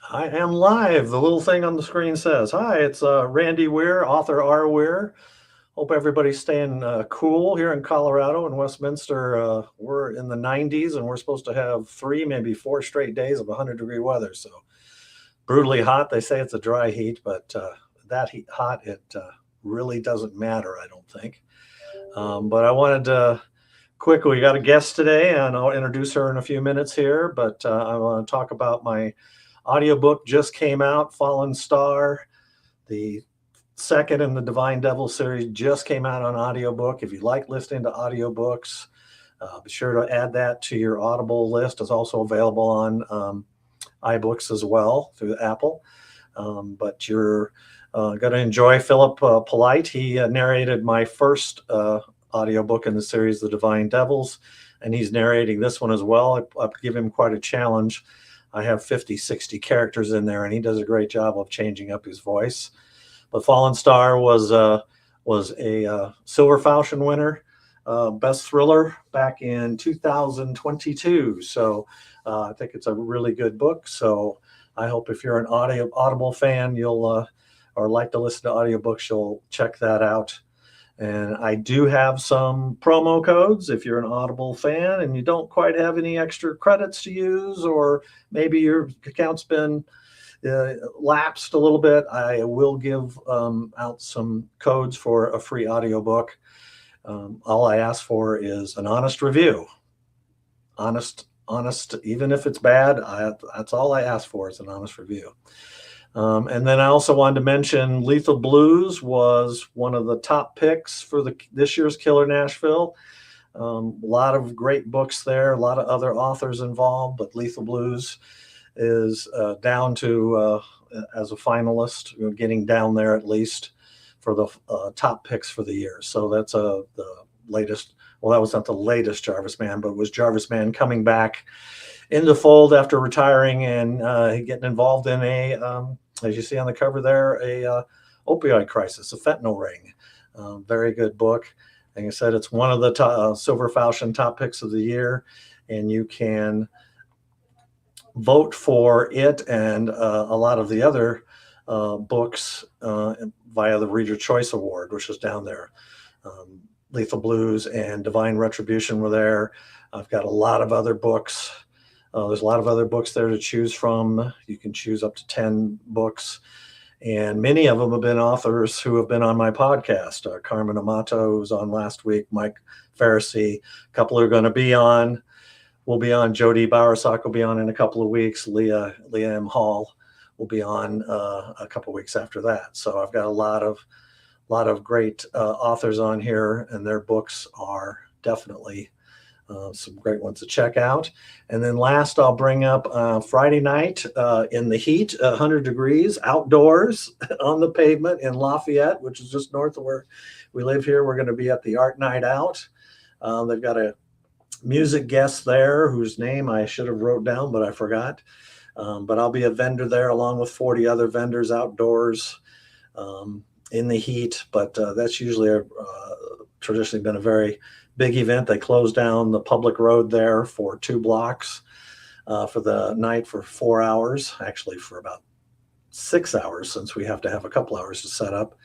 I am live. The little thing on the screen says, "Hi, it's Randy Weir, author R. Weir. Hope everybody's staying cool here in Colorado and Westminster. We're in the 90s and we're supposed to have 3, maybe 4 straight days of 100-degree weather. So brutally hot. They say it's a dry heat, but that heat hot, it really doesn't matter, I don't think. But I wanted to quickly, we got a guest today, and I'll introduce her in a few minutes here. But I want to talk about my audiobook just came out, Fallen Star. The second in the Divine Devil series just came out on audiobook. If you like listening to audiobooks, be sure to add that to your Audible list. It's also available on iBooks as well through Apple. But you're going to enjoy Philip Polite. He narrated my first audiobook in the series, The Divine Devils, and he's narrating this one as well. I give him quite a challenge. I have 50, 60 characters in there, and he does a great job of changing up his voice. But Fallen Star was a Silver Falchion winner, best thriller back in 2022. So I think it's a really good book. So I hope if you're an Audible fan, you'll or like to listen to audiobooks, you'll check that out. And I do have some promo codes if you're an Audible fan and you don't quite have any extra credits to use, or maybe your account's been lapsed a little bit. I will give out some codes for a free audiobook. All I ask for is an honest review. Honest, even if it's bad, that's all I ask for is an honest review. And then I also wanted to mention Lethal Blues was one of the top picks for this year's Killer Nashville. A lot of great books there, a lot of other authors involved, but Lethal Blues is down to, as a finalist, getting down there at least for the top picks for the year. So that's the latest. Well, that was not the latest Jarvis Man, but it was Jarvis Man coming back in the fold after retiring and getting involved in as you see on the cover there, a opioid crisis, a fentanyl ring. Very good book. Like I said, it's one of the Silver Falchion top picks of the year, and you can vote for it and a lot of the other books via the Reader Choice Award, which is down there. Lethal Blues and Divine Retribution were there. I've got a lot of other books. There's a lot of other books there to choose from. You can choose up to 10 books. And many of them have been authors who have been on my podcast. Carmen Amato was on last week, Mike Pharisee. A couple are going to be on. We'll be on. Jody Bowersock will be on in a couple of weeks. Leah M. Hall will be on a couple of weeks after that. So I've got a lot of great authors on here, and their books are definitely some great ones to check out. And then last, I'll bring up Friday night in the heat, 100 degrees, outdoors on the pavement in Lafayette, which is just north of where we live here. We're going to be at the Art Night Out. They've got a music guest there whose name I should have wrote down, but I forgot. But I'll be a vendor there along with 40 other vendors outdoors in the heat. But that's usually traditionally been a very big event. They closed down the public road there for 2 blocks for the night for 4 hours, actually for about 6 hours, since we have to have a couple hours to set up.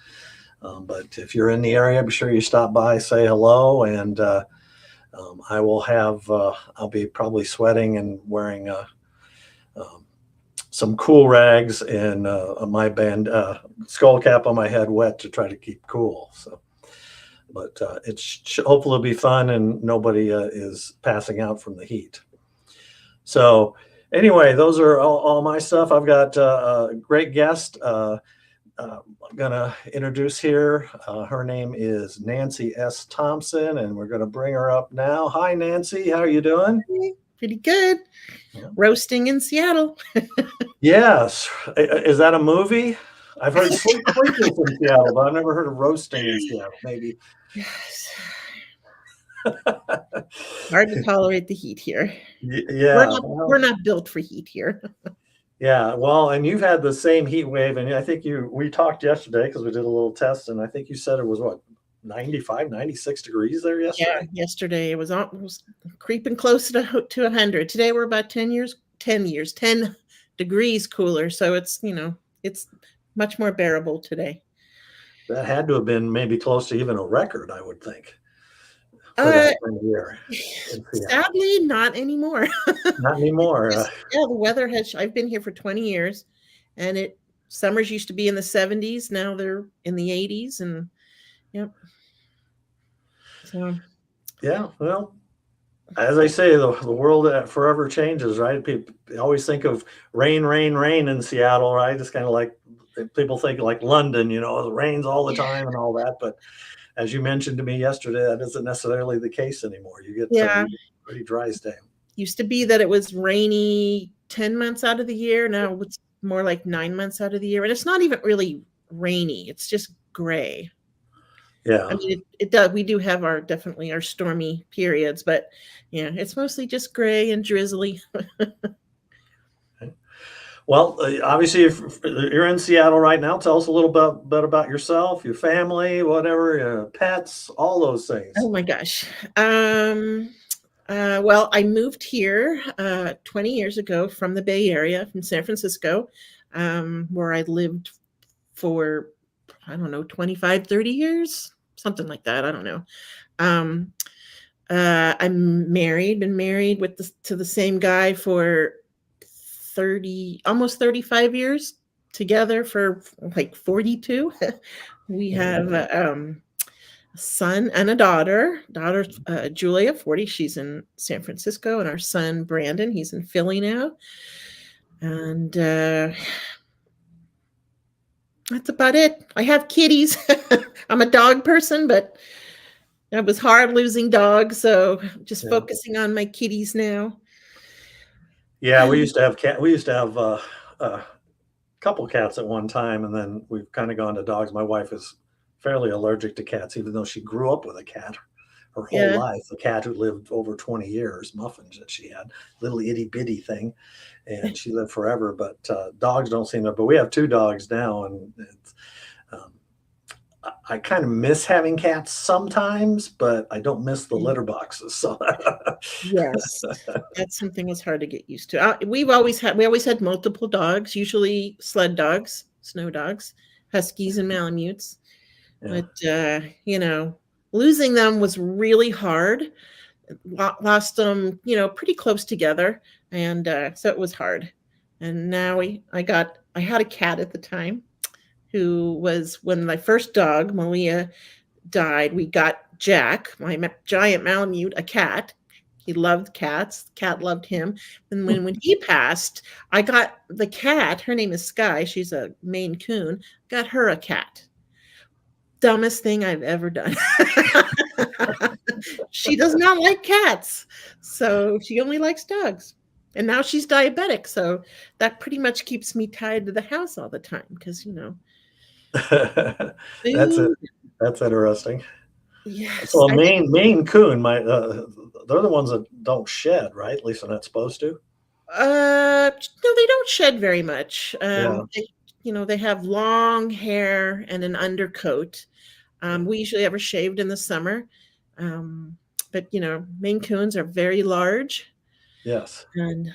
But if you're in the area, be sure you stop by, say hello, and I will have, I'll be probably sweating and wearing some cool rags and my band skull cap on my head wet to try to keep cool. So. But it's hopefully it'll be fun and nobody is passing out from the heat. So anyway, those are all my stuff. I've got a great guest I'm going to introduce here. Her name is Nancy S. Thompson, and we're going to bring her up now. Hi, Nancy. How are you doing? Pretty good. Yeah. Roasting in Seattle. Yes. Is that a movie? I've heard sleeping in Seattle, but I've never heard of roasting in Seattle. Maybe. Yes. Hard to tolerate the heat here. Yeah. We're not built for heat here. Yeah. Well, and you've had the same heat wave, and I think we talked yesterday because we did a little test, and I think you said it was what, 95, 96 degrees there yesterday? Yeah, yesterday it was creeping close to 100. Today we're about 10 degrees cooler. So it's much more bearable today. That had to have been maybe close to even a record, I would think, for Uh, that time of year in Seattle. Sadly, not anymore. Not anymore. Yeah, the weather has. I've been here for 20 years, and summers used to be in the 70s. Now they're in the 80s, and yep. So Yeah, well, as I say, the world forever changes, right? People always think of rain, rain, rain in Seattle, right? It's kind of like people think like London, it rains all the time and all that. But as you mentioned to me yesterday, that isn't necessarily the case anymore. yeah, You get pretty dry stay. used to be that it was rainy 10 months out of the year. Now it's more like 9 months out of the year, and it's not even really rainy. It's just gray. I Yeah. mean, it does. We do have definitely our stormy periods, but yeah, it's mostly just gray and drizzly. Well, obviously, if you're in Seattle right now, tell us a little bit about yourself, your family, whatever, pets, all those things. Oh my gosh. Well, I moved here 20 years ago from the Bay Area, from San Francisco, where I lived for, I don't know, 25, 30 years, something like that. I don't know. Um, I'm married, been married to the same guy for 30, almost 35 years, together for like 42. We have a son and a daughter Julia, 40. She's in San Francisco, and our son Brandon, he's in Philly now. And that's about it. I have kitties. I'm a dog person, but it was hard losing dogs, so just focusing on my kitties now. Yeah, we used to have cat. We used to have a couple cats at one time, and then we've kind of gone to dogs. My wife is fairly allergic to cats, even though she grew up with a cat her whole Yeah. life. A cat who lived over 20 years, Muffins that she had, little itty bitty thing, and she lived forever. But dogs don't seem to. But we have two dogs now, and um, I kind of miss having cats sometimes, but I don't miss the litter boxes. So Yes, that's something that's hard to get used to. We always had multiple dogs, usually sled dogs, snow dogs, huskies, and malamutes. yeah. But losing them was really hard. Lost them, pretty close together, and so it was hard. And now I had a cat at the time who was, when my first dog Malia died, we got Jack, my giant Malamute, a cat. He loved cats. The cat loved him. And when he passed, I got the cat. Her name is Sky. She's a Maine Coon. Got her a cat. Dumbest thing I've ever done. She does not like cats, so she only likes dogs. And now she's diabetic, so that pretty much keeps me tied to the house all the time because That's it. food. That's interesting. Yes, So a Maine Coon, they're the ones that don't shed, right? At least they're not supposed to. No, they don't shed very much. Yeah. They have long hair and an undercoat. We usually have her shaved in the summer. But Maine Coons are very large Yes. and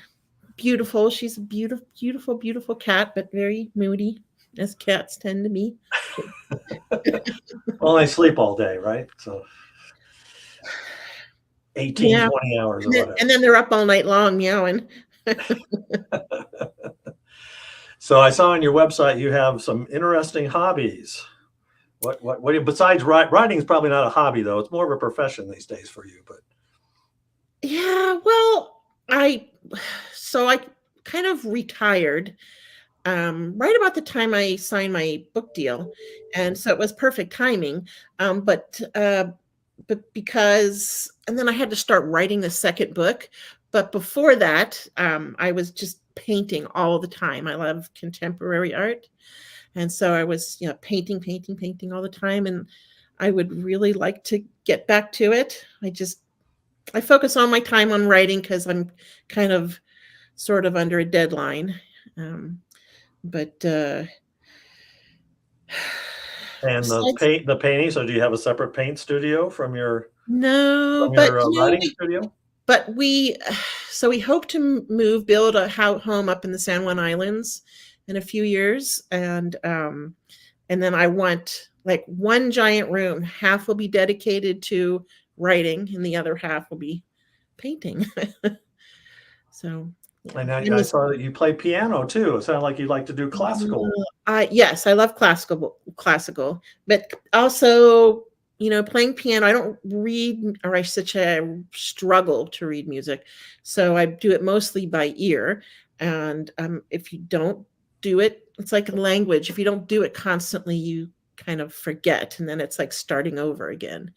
beautiful. She's a beautiful, beautiful, beautiful cat, but very moody, as cats tend to be. Well, they sleep all day, right? So 18, Yeah. 20 hours or And then, whatever. and then they're up all night long meowing. So I saw on your website you have some interesting hobbies. Besides writing is probably not a hobby though. It's more of a profession these days for you, but Yeah, well, I kind of retired right about the time I signed my book deal, and so it was perfect timing. But because, and then I had to start writing the second book. But before that, I was just painting all the time. I love contemporary art, and so I was, painting, painting, painting all the time, and I would really like to get back to it. I focus all my time on writing because I'm kind of sort of under a deadline. But and besides, the painting. So do you have a separate paint studio from your no, but writing studio? but we hope to build a home up in the San Juan Islands in a few years, and then I want like one giant room. Half will be dedicated to writing, and the other half will be painting. So, yeah. And And I saw that you play piano too. It sounded like you like to do classical. yes, I love classical, but also, playing piano. I don't read, or I such a struggle to read music, so I do it mostly by ear. And if you don't do it, it's like a language. If you don't do it constantly, you kind of forget, and then it's like starting over again.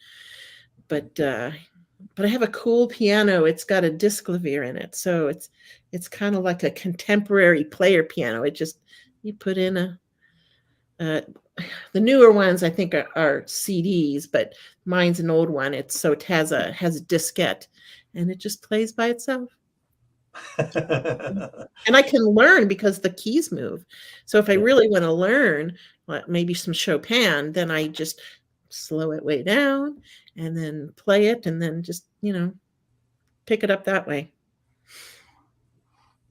But I have a cool piano. It's got a disc clavier in it, so it's kind of like a contemporary player piano. It just you put in uh, the newer ones I think are CDs, but mine's an old one. It has a diskette, and it just plays by itself. And I can learn because the keys move. So if I Yeah. really want to learn, maybe some Chopin, then I just slow it way down and then play it, and then just, pick it up that way.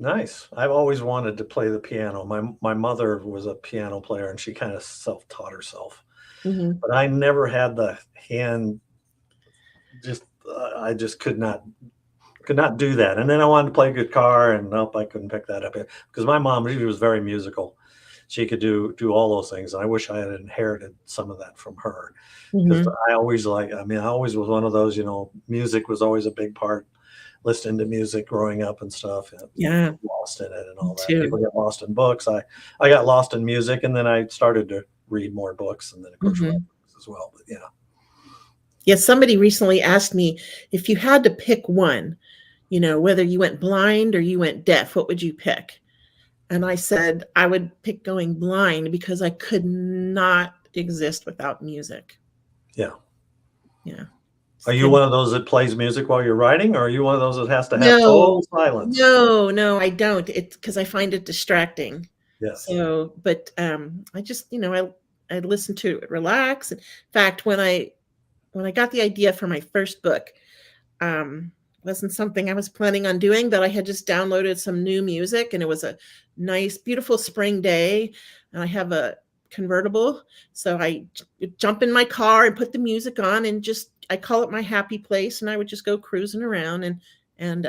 Nice. I've always wanted to play the piano. My mother was a piano player, and she kind of self-taught herself. Mhm. But I never had the hand. Just I just could not do that. And then I wanted to play guitar, and nope, I couldn't pick that up because my mom, she was very musical. She could do all those things, and I wish I had inherited some of that from her. Because Mhm. I always I always was one of those, music was always a big part, listening to music growing up and stuff, and Yeah, lost in it and me all that. too. People get lost in books. I got lost in music, and then I started to read more books, and then of course write Mhm. books as well. But yeah, Yeah, somebody recently asked me, if you had to pick one, whether you went blind or you went deaf, what would you pick? And I said I would pick going blind because I could not exist without music. yeah. Yeah. Are Just you couldn't. one of those that plays music while you're writing, or are you one of those that has to have No, total silence? no, no, I don't. It's because I find it distracting. Yes. So, but I just, I listen to it, relax. In fact, when I got the idea for my first book, um, wasn't something I was planning on doing, but I had just downloaded some new music, and it was a nice, beautiful spring day, and I have a convertible, so I jump in my car and put the music on, and just I call it my happy place, and I would just go cruising around, and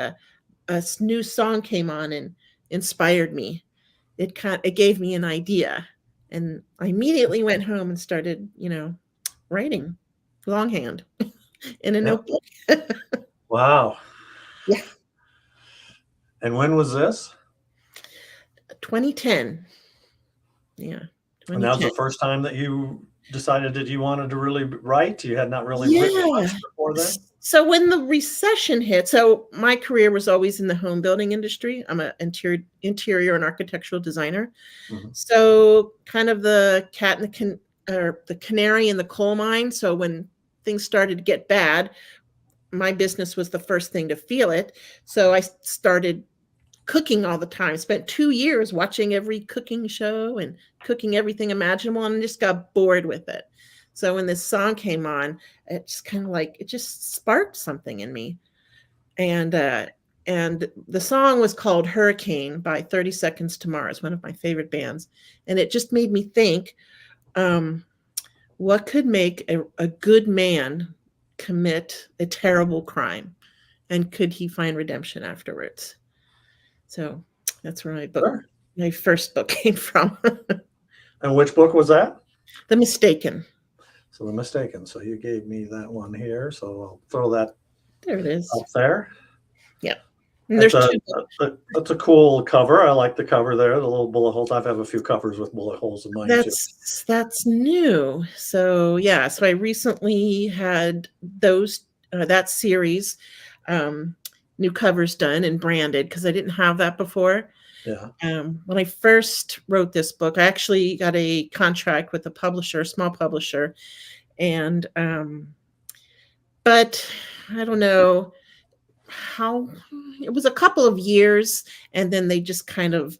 new song came on and inspired me. It gave me an idea, and I immediately went home and started, writing longhand in a Yeah. notebook. Wow. Yeah. And when was this? 2010. Yeah, And that was 2010. the first time that you decided that you wanted to really write? You had not really written Yeah. much before then? So when the recession hit, so my career was always in the home building industry. I'm an interior and architectural designer. Mhm. So kind of the cat and or the canary in the coal mine. So when things started to get bad, my business was the first thing to feel it. So I started cooking all the time. Spent 2 years watching every cooking show and cooking everything imaginable, and just got bored with it. So when this song came on, it just kind of like it just sparked something in me. And the song was called Hurricane by 30 Seconds to Mars, one of my favorite bands. And it just made me think, um, what could make a good man commit a terrible crime? And could he find redemption afterwards? So that's where Sure. my first book came from. And which book was that? The Mistaken. So The Mistaken. So you gave me that one here, so I'll throw that There it is. up there. Yeah. And That's there's a 2. that's a cool cover. I like the cover there, the little bullet holes. I have a few covers with bullet holes in mine too. That's new. So yeah, so I recently had those that series new covers done and branded because I didn't have that before. Yeah. When I first wrote this book, I actually got a contract with a publisher, a small publisher, and but I don't know how it was a couple of years, and then they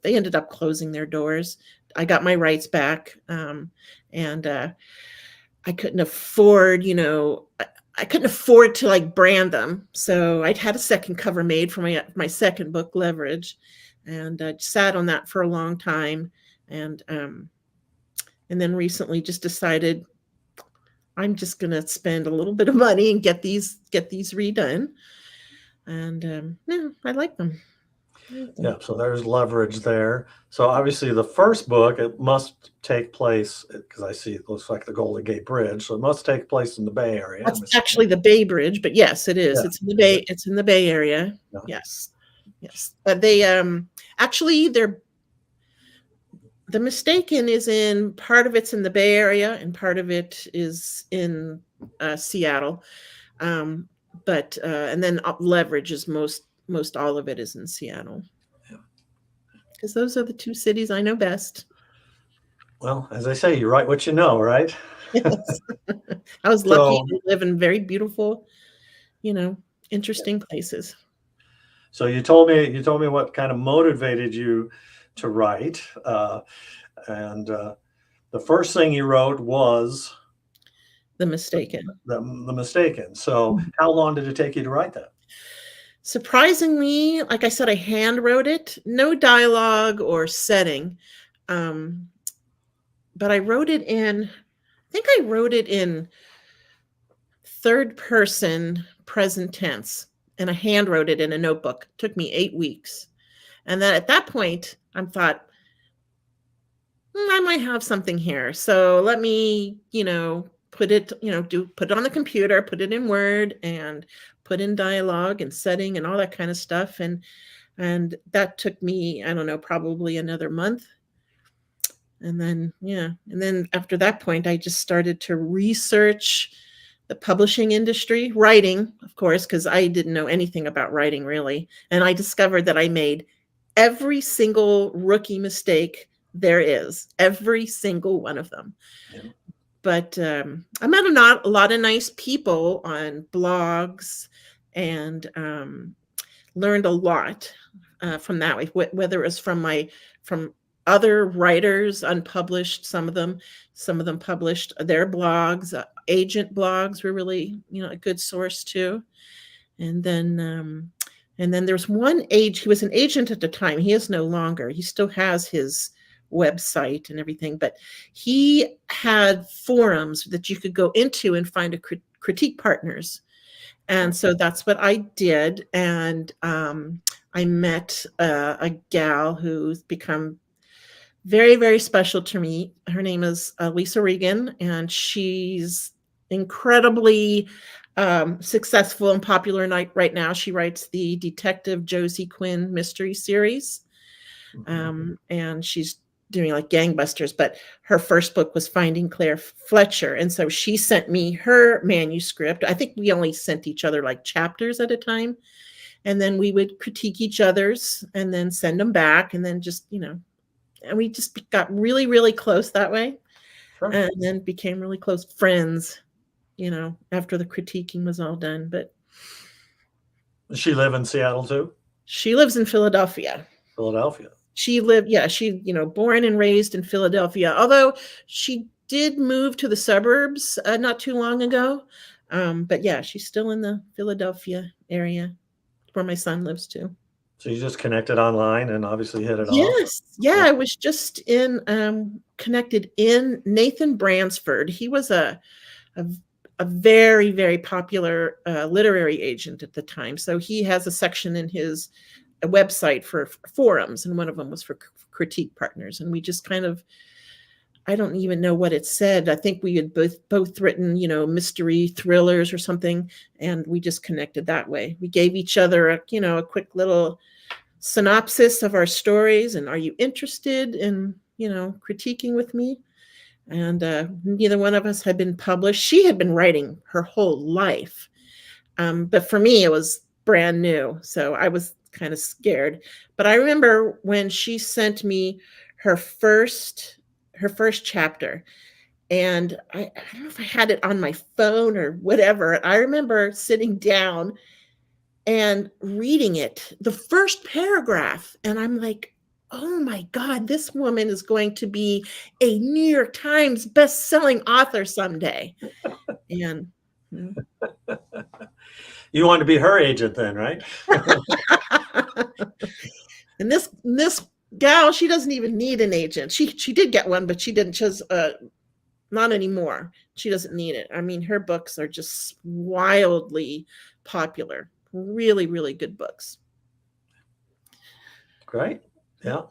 ended up closing their doors. I got my rights back, and I couldn't afford, I couldn't afford to like brand them. So I'd had a second cover made for my second book, Leverage, and I sat on that for a long time. And then recently just decided I'm just going to spend a little bit of money and get these redone. And yeah, I like them. Yeah, so there's Leverage there. So obviously the first book, it must take place, because I see it looks like the Golden Gate Bridge, so it must take place in the Bay Area, That's I'm assuming. actually the Bay Bridge, but yes, it is. Yeah, It's in the is Bay. it? It's in the Bay Area. Yeah. Yes, yes. They actually the Mistaken is in part of it's in the Bay Area and part of it is in Seattle. But and then Leverage is most all of it is in Seattle. Because those are the two cities I know best. Well, as I say, you write what you know, right? Yes. I was lucky So, to live in very beautiful, interesting places. so you told me what kind of motivated you to write, and the first thing you wrote was The Mistaken. the Mistaken. So, how long did it take you to write that? Surprisingly, like I said, I hand wrote it, no dialogue or setting. But I wrote it I think I wrote it in third person present tense, and I hand wrote it in a notebook. It took me 8 weeks. And then at that point, I thought, I might have something here. So let me, put it, put it on the computer, put it in Word, and put in dialogue and setting and all that kind of stuff. And that took me, I don't know, probably another month. And then after that point, I just started to research the publishing industry, writing, of course, because I didn't know anything about writing really. And I discovered that I made every single rookie mistake there is, every single one of them. Yeah. But I met a lot of nice people on blogs and learned a lot from that way, whether it was from other writers, unpublished, some of them published their blogs. Agent blogs were really, a good source too. And then there's he was an agent at the time. He is no longer. He still has his website and everything, but he had forums that you could go into and find critique partners. And so that's what I did. And I met a gal who's become very, very special to me. Her name is Lisa Regan, and she's incredibly successful and popular right now. She writes the Detective Josie Quinn mystery series, and she's doing like gangbusters. But her first book was Finding Claire Fletcher, and so she sent me her manuscript. I think we only sent each other like chapters at a time, and then we would critique each other's and then send them back, and then just and we just got really, really close that way. Sure. And then became really close friends, after the critiquing was all done. But Does she live in Seattle too? she lives in Philadelphia. Philadelphia. She born and raised in Philadelphia, although she did move to the suburbs not too long ago. But yeah, she's still in the Philadelphia area where my son lives too. So you just connected online and obviously hit it off. Yes. Yeah, I was just connected in Nathan Bransford. He was a very, very popular literary agent at the time. So he has a section in his website for forums, and one of them was for critique partners. And we just kind of, I don't even know what it said. I think we had both written, mystery thrillers or something, and we just connected that way. We gave each other a quick little synopsis of our stories, and are you interested in critiquing with me? And neither one of us had been published. She had been writing her whole life, but for me it was brand new, so I was kind of scared. But I remember when she sent me her first chapter, and I don't know if I had it on my phone or whatever. I remember sitting down and reading it, the first paragraph, and I'm like, oh my God, this woman is going to be a New York Times best-selling author someday. And Mm. You want to be her agent then, right? And this gal, she doesn't even need an agent. She did get one, but she didn't. She's not anymore. She doesn't need it. I mean, her books are just wildly popular. Really, really good books. Great. Yeah.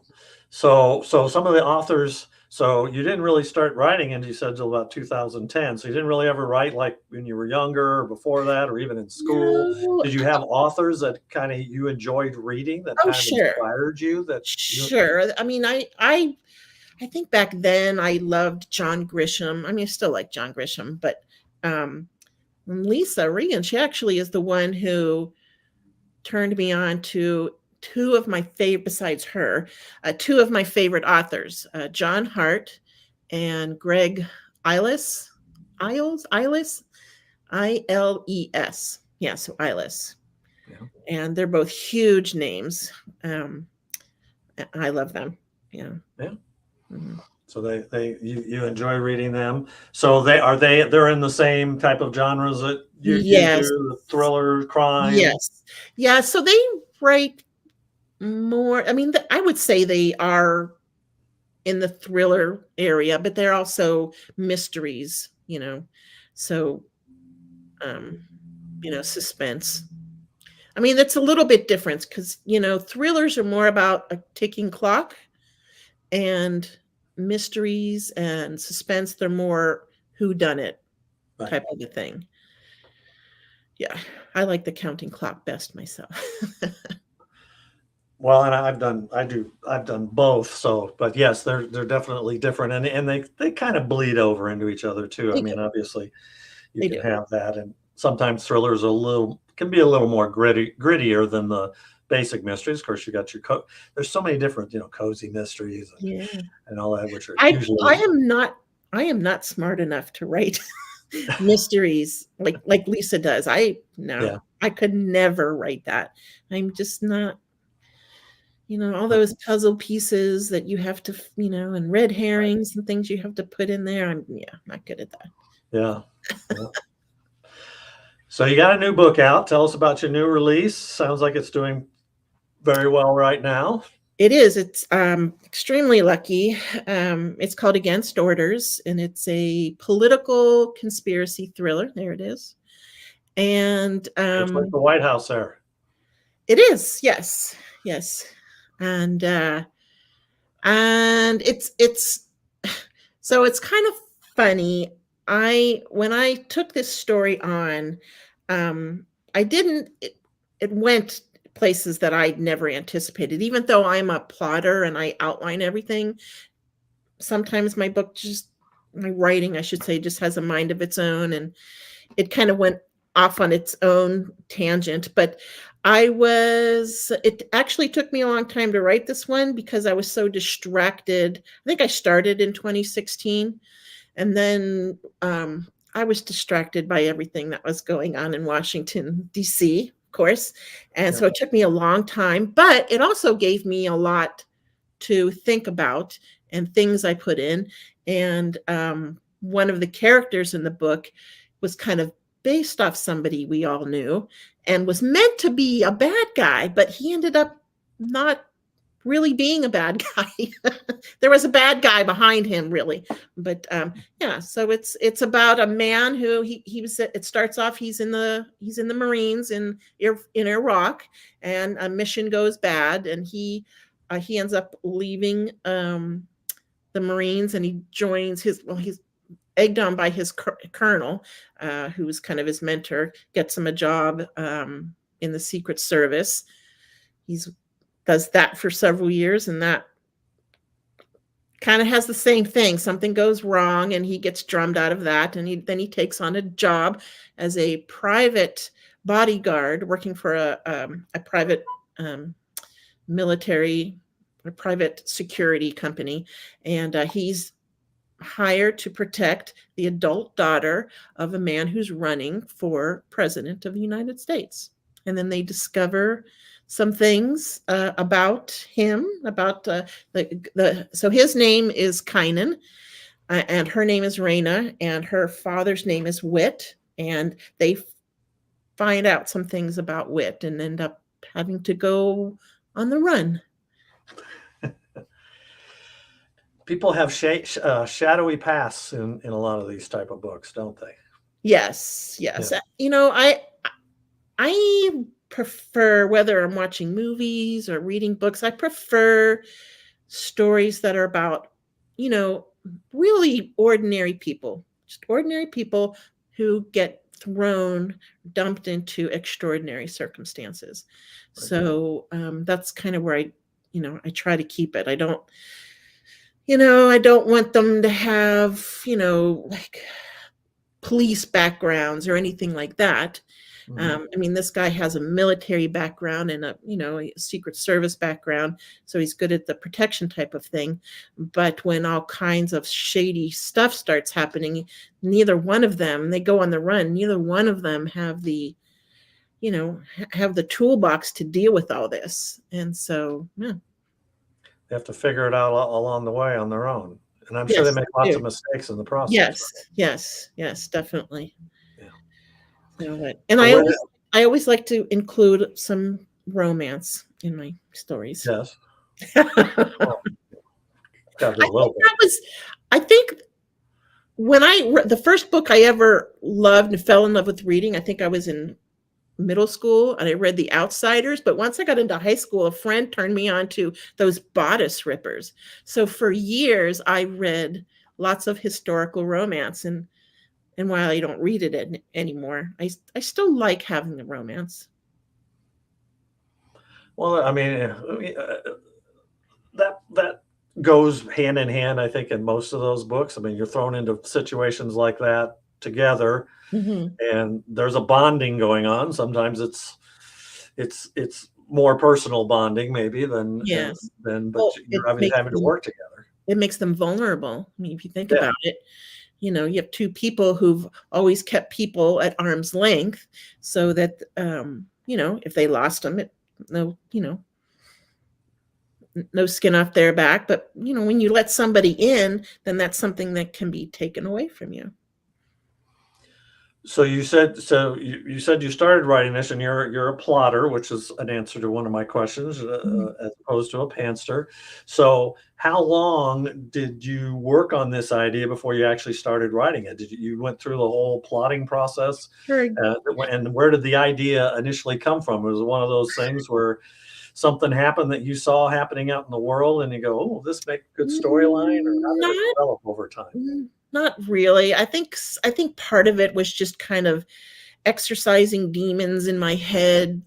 So some of the authors, so you didn't really start writing, and you said till about 2010. So you didn't really ever write like when you were younger or before that, or even in school. No. Did you have authors that kind of you enjoyed reading that Oh, kind of sure. inspired you that you Sure. I mean, I think back then I loved John Grisham. I mean, I still like John Grisham, but um, Lisa Regan, she actually is the one who turned me on to two of my favorite, besides her, two of my favorite authors, John Hart and Greg Iles, Iles. Yeah, so Iles. Yeah. And they're both huge names. I love them. Yeah. Yeah. Mhm. So you enjoy reading them. So they're in the same type of genres that you Yes. do, thriller, crime. Yes. Yeah. So they write more. I mean, I would say they are in the thriller area, but they're also mysteries, So, um, suspense. I mean, that's a little bit different because, thrillers are more about a ticking clock, and mysteries and suspense, they're more who done it Right. type of a thing. Yeah, I like the counting clock best myself. Well, and I've done both. So, but yes, they're definitely different, and they kind of bleed over into each other too. I They do. mean, obviously, you They can do. have that, and sometimes thrillers can be a little more grittier than the basic mysteries. Of course, you got there's so many different cozy mysteries Yeah. and all that, which are I usually I am not smart enough to write mysteries like Lisa does. No, yeah. I could never write that. I'm just not, all those puzzle pieces that you have to, and red herrings and things you have to put in there. I'm not good at that. Yeah. Yeah. So you got a new book out. Tell us about your new release. Sounds like it's doing very well right now. It is. It's extremely lucky. It's called Against Orders, and it's a political conspiracy thriller. There it is. And Looks like the White House there. it is. Yes, yes. And it's so it's kind of funny. When I took this story on, I didn't. It went places that I'd never anticipated. Even though I'm a plotter and I outline everything, sometimes my writing, I should say, just has a mind of its own, and it kind of went off on its own tangent. But it actually took me a long time to write this one because I was so distracted. I think I started in 2016, and then I was distracted by everything that was going on in Washington, D.C., of course. And Yeah. so it took me a long time, but it also gave me a lot to think about and things I put in. And one of the characters in the book was kind of based off somebody we all knew and was meant to be a bad guy, but he ended up not really being a bad guy. There was a bad guy behind him, really. But yeah, so it's about a man who he was. It starts off he's in the Marines in Iraq, and a mission goes bad, and he ends up leaving the Marines, and he joins he's egged on by his colonel, who was kind of his mentor, gets him a job in the Secret Service. He's does that for several years, and that kind of has the same thing. Something goes wrong, and he gets drummed out of that, and then he takes on a job as a private bodyguard, working for a private military, a private security company, and he's hired to protect the adult daughter of a man who's running for president of the United States. And then they discover some things about him, about so his name is Kynan, and her name is Raina, and her father's name is Wit, and they find out some things about wit and end up having to go on the run. People have shadowy pasts in a lot of these type of books, don't they? Yes, Yeah. yes. I prefer, whether I'm watching movies or reading books, I prefer stories that are about, you know, really ordinary people, just ordinary people who get dumped into extraordinary circumstances. Right. So that's kind of where I try to keep it. I don't want them to have, like police backgrounds or anything like that. Mhm. I mean, this guy has a military background and a Secret Service background, so he's good at the protection type of thing. But when all kinds of shady stuff starts happening, neither one of them, they go on the run, neither one of them have the toolbox to deal with all this. And so, yeah. They have to figure it out along the way on their own, and I'm sure they Yes, make they lots do. of mistakes in the process, Yes, right? yes, yes, definitely. Yeah. And So I where did always like to include some romance in my stories. Yes. I Well, gotta do a think little bit. that was I think when the first book I ever loved and fell in love with reading, I think I was in middle school and I read The Outsiders, but once I got into high school, a friend turned me on to those bodice rippers. So for years I read lots of historical romance, and while I don't read it anymore, I still like having the romance. Well, that goes hand in hand, I think, in most of those books. I mean, you're thrown into situations like that together, Mhm. and there's a bonding going on. Sometimes it's more personal bonding maybe Yes. than but Well, you're obviously having to work together. it makes them vulnerable. I mean, if you think Yeah. about it, you have two people who've always kept people at arm's length so that, if they lost them, no, no skin off their back. But, when you let somebody in, then that's something that can be taken away from you. So you said you started writing this, and you're a plotter, which is an answer to one of my questions, Mhm. as opposed to a pantser. So how long did you work on this idea before you actually started writing it? You went through the whole plotting process, Sure. and where did the idea initially come from? Was it one of those things where something happened that you saw happening out in the world, and you go, "Oh, this make a good storyline," or how did it Not develop over time? not really. I think part of it was just kind of exercising demons in my head,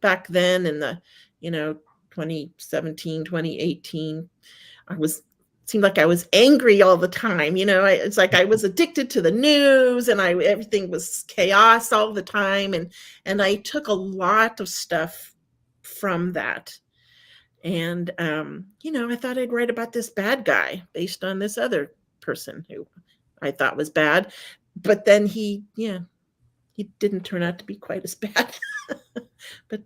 back then in the, you know, 2017, 2018. I was seemed like I was angry all the time. It's like I was addicted to the news and everything was chaos all the time. And I took a lot of stuff from that. And I thought I'd write about this bad guy based on this other person who I thought was bad. But then he didn't turn out to be quite as bad. But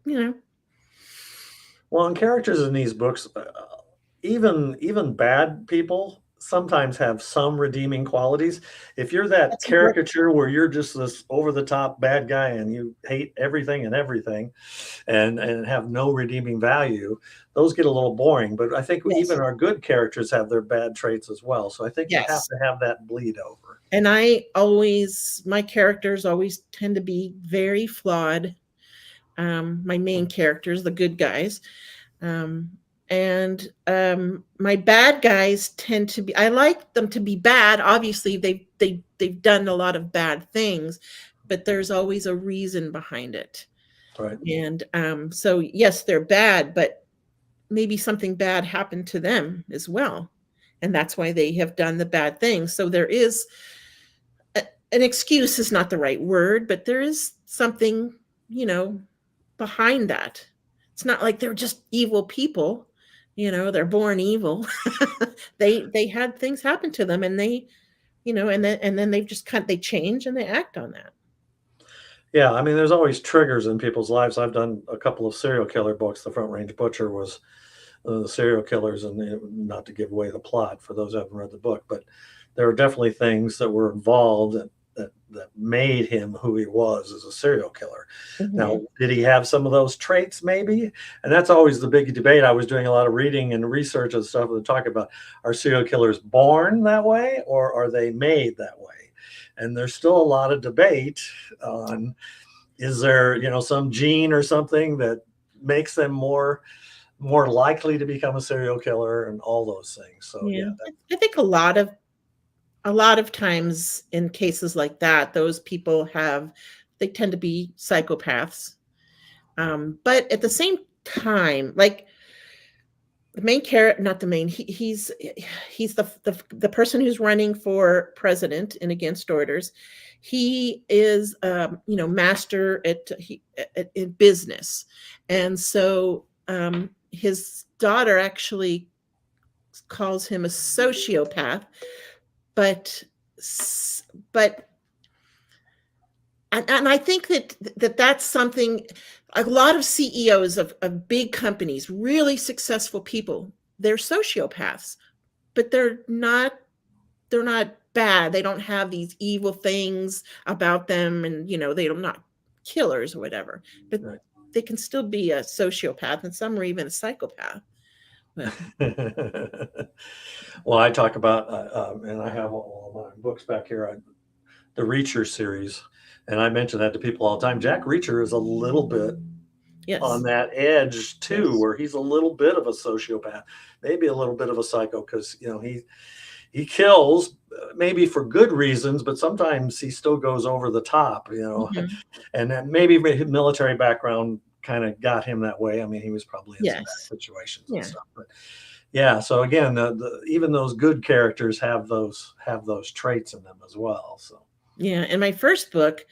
Well, and characters in these books, even bad people sometimes have some redeeming qualities. If you're that that's right. caricature where you're just this over the top bad guy and you hate everything and everything and have no redeeming value, those get a little boring. But I think even Yes. our good characters have their bad traits as well. So I think you have Yes. to have that bleed over. And my characters always tend to be very flawed. My main characters, the good guys. Um, and my bad guys tend to be, I like them to be bad. Obviously, they've done a lot of bad things, but there's always a reason behind it. Right. And so, yes, they're bad, but maybe something bad happened to them as well. And that's why they have done the bad things. So there is an excuse is not the right word, but there is something, you know, behind that. It's not like they're just evil people, they're born evil. They had things happen to them and and then they change and they act on that. Yeah, I mean, there's always triggers in people's lives. I've done a couple of serial killer books. The Front Range Butcher was the serial killers, and not to give away the plot for those who haven't read the book, but there are definitely things that were involved that made him who he was as a serial killer. Now, Mhm. did he have some of those traits? Maybe. And that's always the big debate. I was doing a lot of reading and research and stuff to talk about, are serial killers born that way or are they made that way? And there's still a lot of debate on, is there, some gene or something that makes them more likely to become a serial killer and all those things. So yeah, Yeah. I think a lot of times in cases like that, those people they tend to be psychopaths. But at the same time, like the main character, not the main, he's the person who's running for president and against orders. He is, master in business, and so his daughter actually calls him a sociopath, but s- but and I think that's something a lot of CEOs of big companies, really successful people, they're sociopaths, but they're not bad. They don't have these evil things about them, and they're not killers or whatever. But right. they can still be a sociopath, and some are even a psychopath. But Well, I talk about, and I have all my books back here, the Reacher series, and I mention that to people all the time. Jack Reacher is a little bit on yes, that edge too, yes, where he's a little bit of a sociopath, maybe a little bit of a psycho, because he kills maybe for good reasons, but sometimes he still goes over the top, mhm, and then maybe his military background kind of got him that way. I mean, he was probably in some bad yes, situations and yeah. stuff, but yeah. So again, even those good characters have those traits in them as well. So Yeah, in my first book,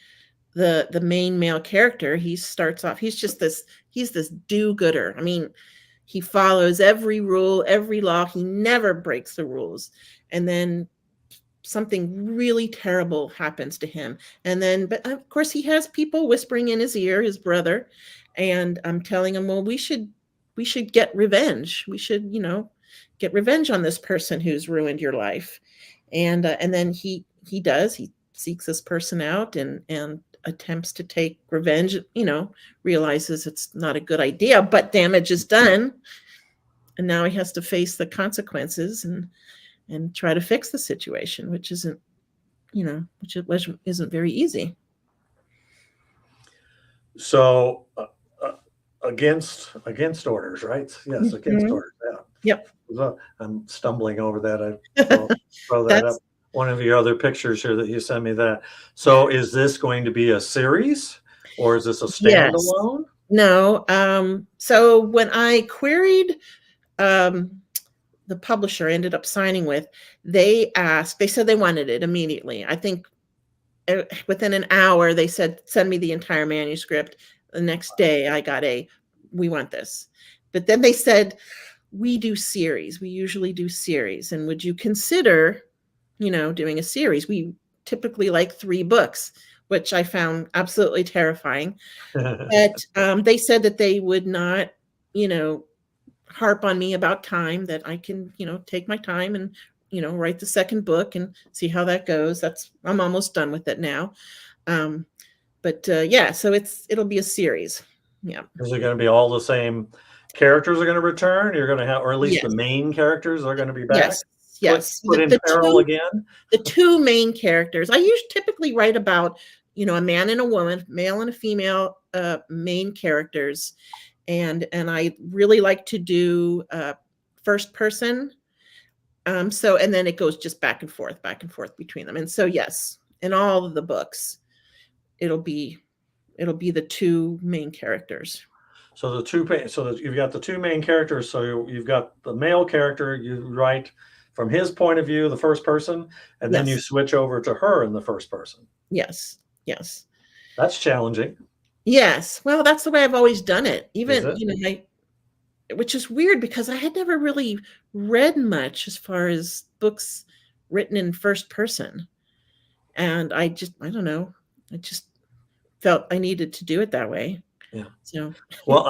the main male character, he starts off he's this do-gooder. I mean, he follows every rule, every law, he never breaks the rules. And then something really terrible happens to him. And then but of course he has people whispering in his ear, his brother, and I'm telling him, "Well, we should get revenge. We should, get revenge on this person who's ruined your life." And then he does. He seeks this person out and attempts to take revenge, realizes it's not a good idea, but damage is done, and now he has to face the consequences and try to fix the situation, which isn't, which isn't very easy. so against orders, right? Yes, against Mhm. orders. Yeah. Yep. I'm stumbling over that. I throw that up. That's One of your other pictures here that you sent me that. So is this going to be a series or is this a yes. standalone? No, so when I queried, um, the publisher I ended up signing with, they said they wanted it immediately. I think, within an hour, they said, "Send me the entire manuscript." The next day, I got "We want this." But then they said, "We do series. We usually do series, and would you consider, doing a series? We typically like 3 books," which I found absolutely terrifying. But, they said that they would not, you know, harp on me about time, that I can, take my time and, write the second book and see how that goes. I'm almost done with it now. Um, but, yeah, so it'll be a series. Yeah. Is it going to be all the same characters are going to return? You're going to have, or at least the Yes. main characters are going to be back, Yes. put Yes. put in peril again? The 2 main characters. I usually typically write about, a man and a woman, male and a female, main characters, and I really like to do, first person. So and then it goes just back and forth between them. And so, yes, in all of the books, it'll be it'll be the 2 main characters. So you've got the two main characters. So you've got the male character. You write from his point of view, the first person, and then you Yes. switch over to her in the first person. Yes. Yes. That's challenging, Yes. Well, that's the way I've always done it. is Even, it? I which is weird because I had never really read much as far as books written in first person. And I don't know, I just felt I needed to do it that way. Yeah. So Well,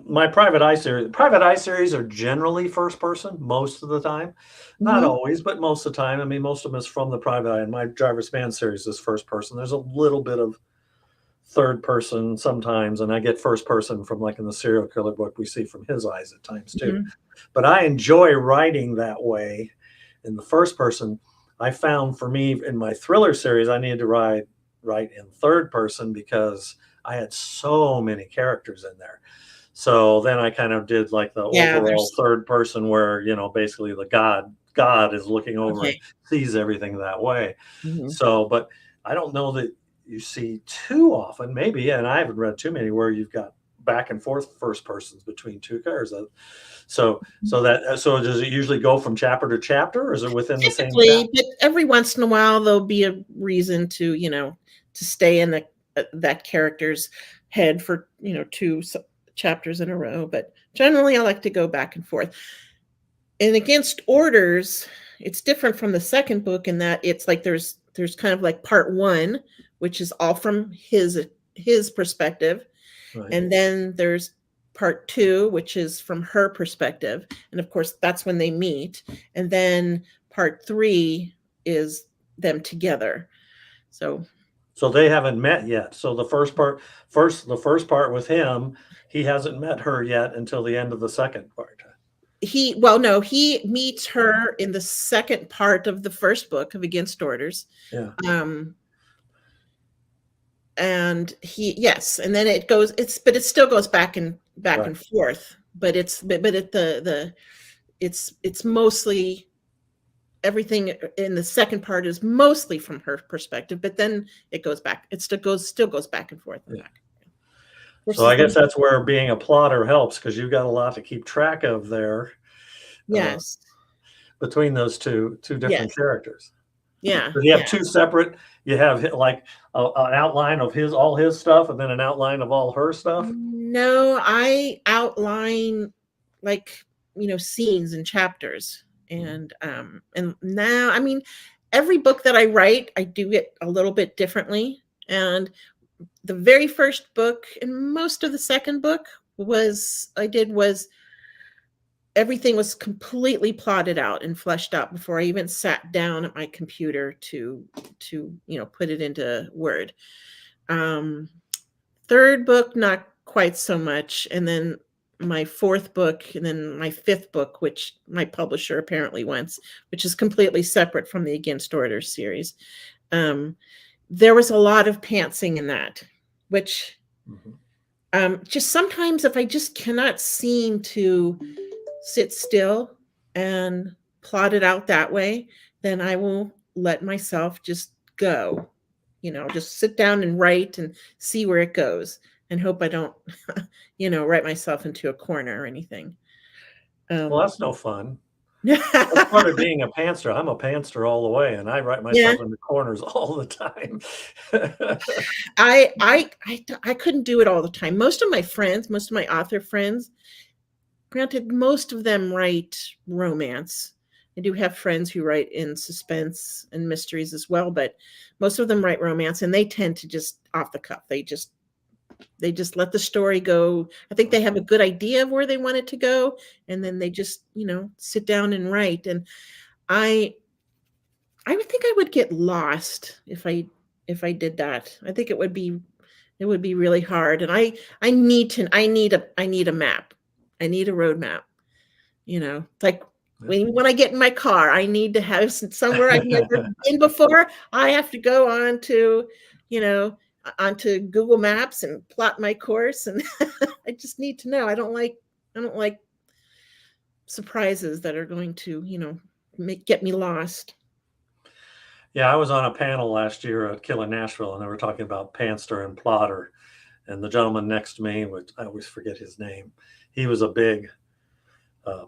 my private eye series are generally first person most of the time. Not mhm, always, but most of the time. I mean, most of them is from the private eye. And my driver's man series is first person. There's a little bit of third person sometimes, and I get first person from like in the serial killer book. We see from his eyes at times too. mhm, But I enjoy writing that way in the first person. I found for me in my thriller series, I needed to write in third person because I had so many characters in there. So then I kind of did like the yeah, overall there's third person where, basically the God is looking over and okay. sees everything that way. Mhm. So, but I don't know that you see too often, maybe, and I haven't read too many where you've got back and forth first persons between two cars. So does it usually go from chapter to chapter, or is it within the same chapter? Typically, but every once in a while, there'll be a reason to, to stay in that character's head for, 2 chapters in a row, but generally, I like to go back and forth. And Against Orders, it's different from the second book in that it's like there's kind of like part 1, which is all from his perspective, Right. and then there's part 2, which is from her perspective. And of course, that's when they meet. And then part 3 is them together. So So they haven't met yet. So the first part with him, he hasn't met her yet until the end of the second part. well, no, he meets her in the second part of the first book of Against Orders. Yeah. Um, and yes, and then but it still goes back Right. and forth. But it's mostly everything in the second part is mostly from her perspective, but then it goes back. It still goes back and forth and Yeah. back. So Versus I guess the that's where being a plotter helps because you've got a lot to keep track of there uh, yes, between those two different yes, characters. yeah, Do you have yeah. two separate? You have like an outline of all his stuff, and then an outline of all her stuff. No, I outline like scenes and chapters, Mhm. and now I mean every book that I write, I do it a little bit differently. And the very first book and most of the second book was everything was completely plotted out and fleshed out before I even sat down at my computer to put it into Word. Um, Third book, not quite so much, and then my fourth book, and then my fifth book, which my publisher apparently wants, which is completely separate from the Against Orders series. Um, there was a lot of pantsing in that, which Mhm. just sometimes if I just cannot seem to sit still and plot it out that way, then I will let myself just go. Just sit down and write and see where it goes and hope I don't, write myself into a corner or anything. Well, Um, that's no fun. That's part of being a pantser. I'm a pantser all the way, and I write yeah, myself into corners all the time. I couldn't do it all the time. Most of my author friends, granted, most of them write romance. I do have friends who write in suspense and mysteries as well, but most of them write romance, and they tend to just off the cuff. They just let the story go. I think they have a good idea of where they want it to go, and then they just sit down and write. And I I would think I would get lost if I did that. I think it would be really hard, and I need a map. I need a road map. Like when I get in my car, I need to have somewhere I've never been before. I have to go you know, onto Google Maps and plot my course, and I just need to know. I don't like surprises that are going to, get me lost. Yeah, I was on a panel last year at Killing Nashville, and they were talking about pantser and plotter. And the gentleman next to me, which I always forget his name, he was a big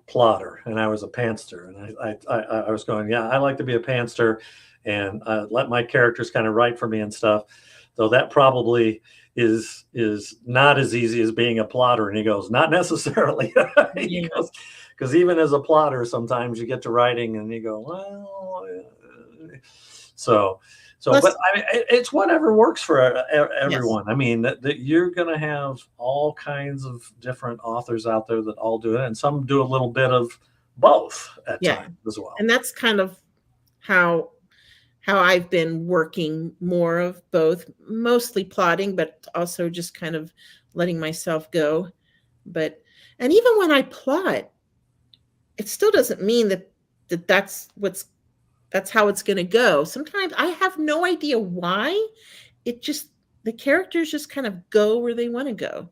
plotter, and I was a pantster. And I was going, yeah, I like to be a pantster, and let my characters kind of write for me and stuff. Though that probably is not as easy as being a plotter. And he goes, not necessarily. He Yeah. goes, because even as a plotter, sometimes you get to writing and you go, well, so So, Plus, but I mean, it's whatever works for yes, everyone. I mean, that you're going to have all kinds of different authors out there that all do it, and some do a little bit of both at yeah, times as well. and that's kind of how I've been working more of both, mostly plotting, but also just kind of letting myself go. But and even when I plot, it still doesn't mean that's how it's going to go. Sometimes I have no idea why. It just the characters just kind of go where they want to go.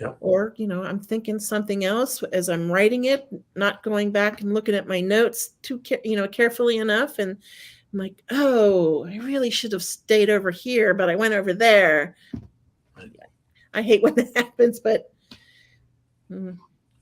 Yep. Or, I'm thinking something else as I'm writing it, not going back and looking at my notes too carefully enough, and I'm like, oh, I really should have stayed over here, but I went over there. I hate when that happens, but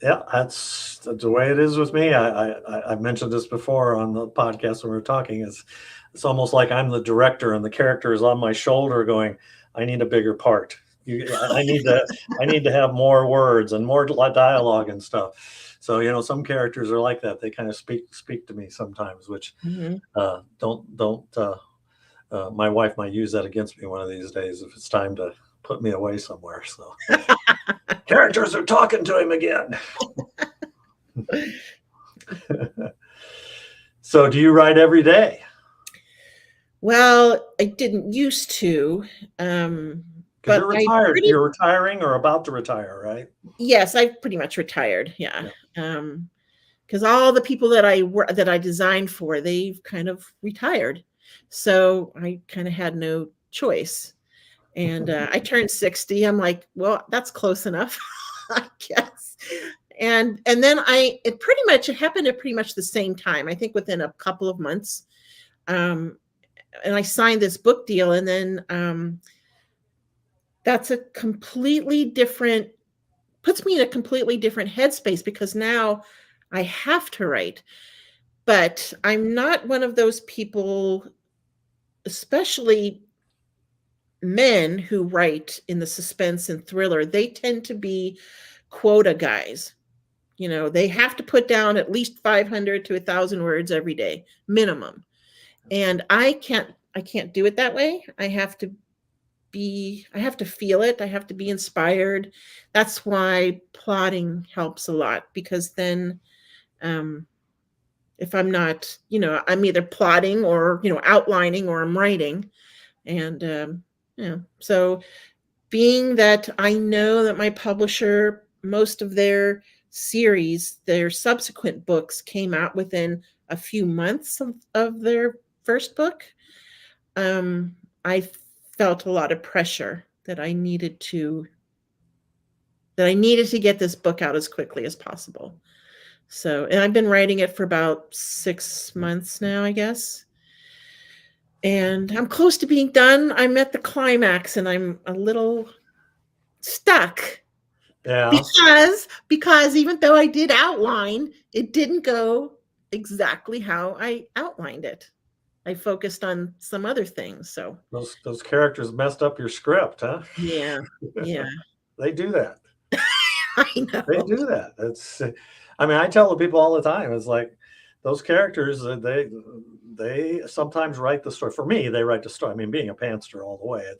Yeah, that's the way it is with me. I've mentioned this before on the podcast when we were talking. It's almost like I'm the director and the character is on my shoulder going, I need a bigger part. I need to have more words and more dialogue and stuff. So, some characters are like that. They kind of speak to me sometimes, which mhm. don't my wife might use that against me one of these days if it's time to put me away somewhere. So characters are talking to him again. So do you write every day? Well, I didn't used to, Because but you're I retired. pretty You're retiring or about to retire, right? yes, I pretty much retired. Yeah. Yeah. Because all the people that I designed for, they've kind of retired, so I kind of had no choice. And I turned 60. I'm like, well, that's close enough, I guess. And then it happened at pretty much the same time. I think within a couple of months. And I signed this book deal, and then that's a completely different puts me in a completely different headspace because now I have to write. But I'm not one of those people, especially men who write in the suspense and thriller. They tend to be quota guys. They have to put down at least 500 to 1,000 words every day minimum. And I can't do it that way. I have to feel it. I have to be inspired. That's why plotting helps a lot, because then um if I'm not, I'm either plotting or, outlining, or I'm writing. And so being that I know that my publisher, most of their subsequent books came out within a few months of their first book, I felt a lot of pressure that I needed to get this book out as quickly as possible. So, and I've been writing it for about 6 months now, I guess. And I'm close to being done. I'm at the climax and I'm a little stuck Yeah. because even though I did outline, it didn't go exactly how I outlined it. I focused on some other things. So, Those characters messed up your script, huh? yeah. Yeah. They do that. I They know. do that. I mean, I tell the people all the time, it's like those characters, they sometimes write the story. For me, they write the story. I mean, being a pantser all the way, I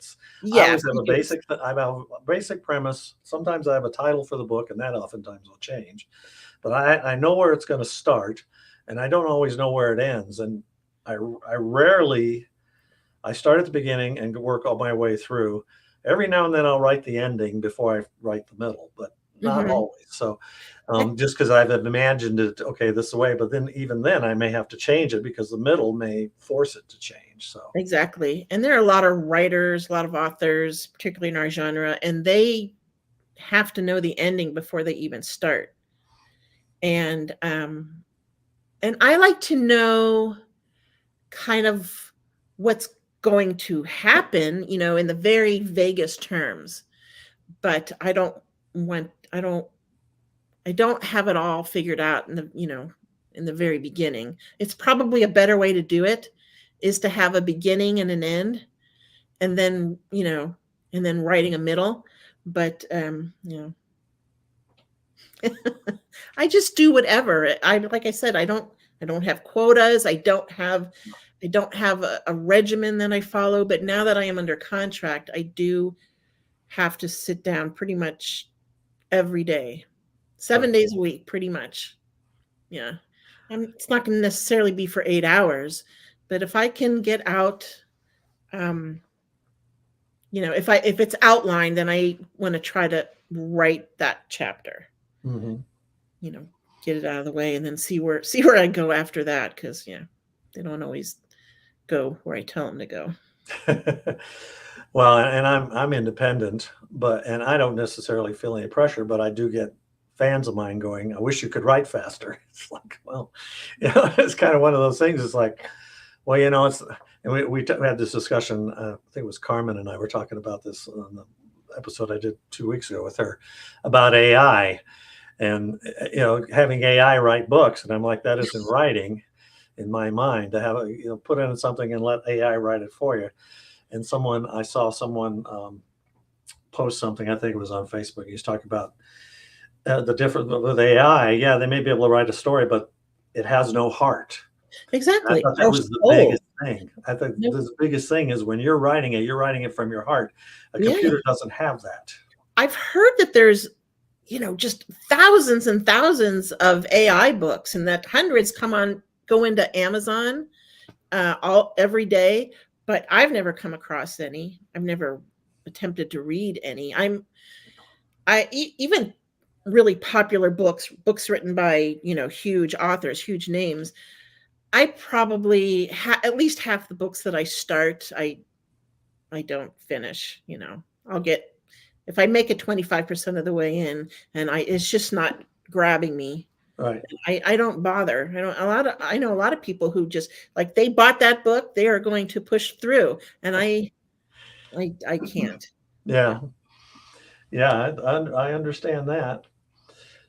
Yes, always have you do. I have a basic premise. Sometimes I have a title for the book, and that oftentimes will change. But I know where it's going to start, and I don't always know where it ends. And I rarely I start at the beginning and work all my way through. Every now and then I'll write the ending before I write the middle, but not Mhm. always. So just because I've imagined it, okay, this way, but then even then I may have to change it because the middle may force it to change. So Exactly. And there are a lot of writers, a lot of authors, particularly in our genre, and they have to know the ending before they even start. And I like to know kind of what's going to happen, in the very vaguest terms. But want I don't have it all figured out in the very beginning. It's probably a better way to do it is to have a beginning and an end, and then, writing a middle. But I just do whatever. Like I said, I don't have quotas. I don't have I don't have a regimen that I follow, but now that I am under contract, I do have to sit down pretty much every day, 7 Right. days a week, pretty much. Yeah. It's not going to necessarily be for 8 hours, but if I can get out, um, if it's outlined, then I want to try to write that chapter, Hmm. you know, get it out of the way and then see where I go after that. Cause they don't always go where I tell them to go. Well, and I'm independent, and I don't necessarily feel any pressure, but I do get fans of mine going, "I wish you could write faster." It's like, well, it's kind of one of those things. It's like, well, it's and we had this discussion. I think it was Carmen and I were talking about this on the episode I did 2 weeks ago with her about AI and having AI write books, and I'm like, that isn't writing in my mind to have put in something and let AI write it for you. And I saw someone post something, I think it was on Facebook. He's talking about the difference with AI. Yeah, they may be able to write a story, but it has no heart. And I Exactly. thought that No was the soul. biggest thing. I think No, the biggest thing is when you're writing it from your heart. A yeah. computer doesn't have that. I've heard that there's, just thousands and thousands of AI books and that hundreds go into Amazon all every day, but I've never come across any. I've never attempted to read any. Even really popular books written by, huge authors, huge names. I probably at least half the books that I start, I don't finish, I'll get if I make it 25% of the way in and it's just not grabbing me, Right. I don't bother. I know a lot of people who just like they bought that book, they are going to push through. And I can't. Yeah. Yeah, I understand that.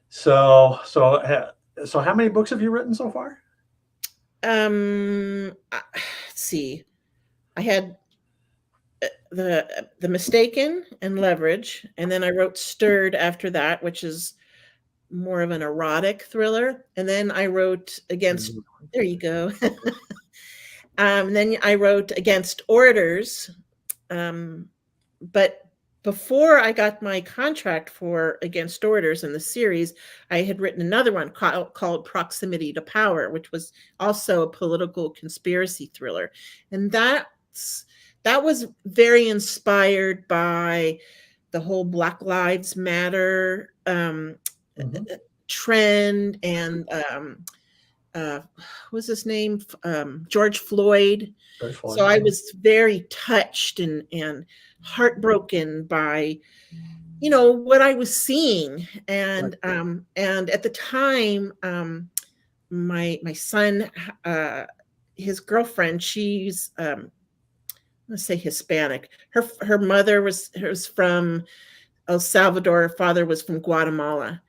So how many books have you written so far? Let's see. I had the Mistaken and Leverage, and then I wrote Stirred after that, which is more of an erotic thriller. And then I wrote Against, Mhm. there you go. Then I wrote Against Orders. But before I got my contract for Against Orders in the series, I had written another one called Proximity to Power, which was also a political conspiracy thriller. And that was very inspired by the whole Black Lives Matter Mhm. trend and what was his name? George Floyd. Very So fun. I was very touched and heartbroken by what I was seeing, Right. and at the time, my son, his girlfriend, she's let's say Hispanic. Her mother was from El Salvador. Her father was from Guatemala,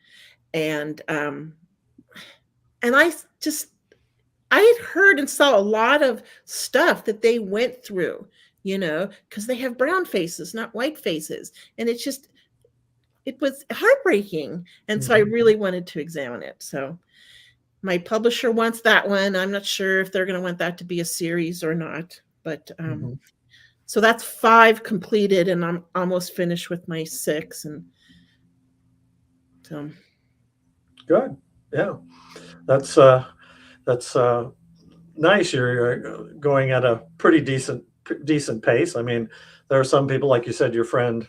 and I just I had heard and saw a lot of stuff that they went through, because they have brown faces, not white faces. And it was heartbreaking. And so I Mhm. really wanted to examine it. So my publisher wants that one. I'm not sure if they're going to want that to be a series or not. But Mhm. so that's 5 completed, and I'm almost finished with my 6. And so, Good. Yeah. That's nice. You're going at a pretty decent pace. I mean, there are some people, like you said, your friend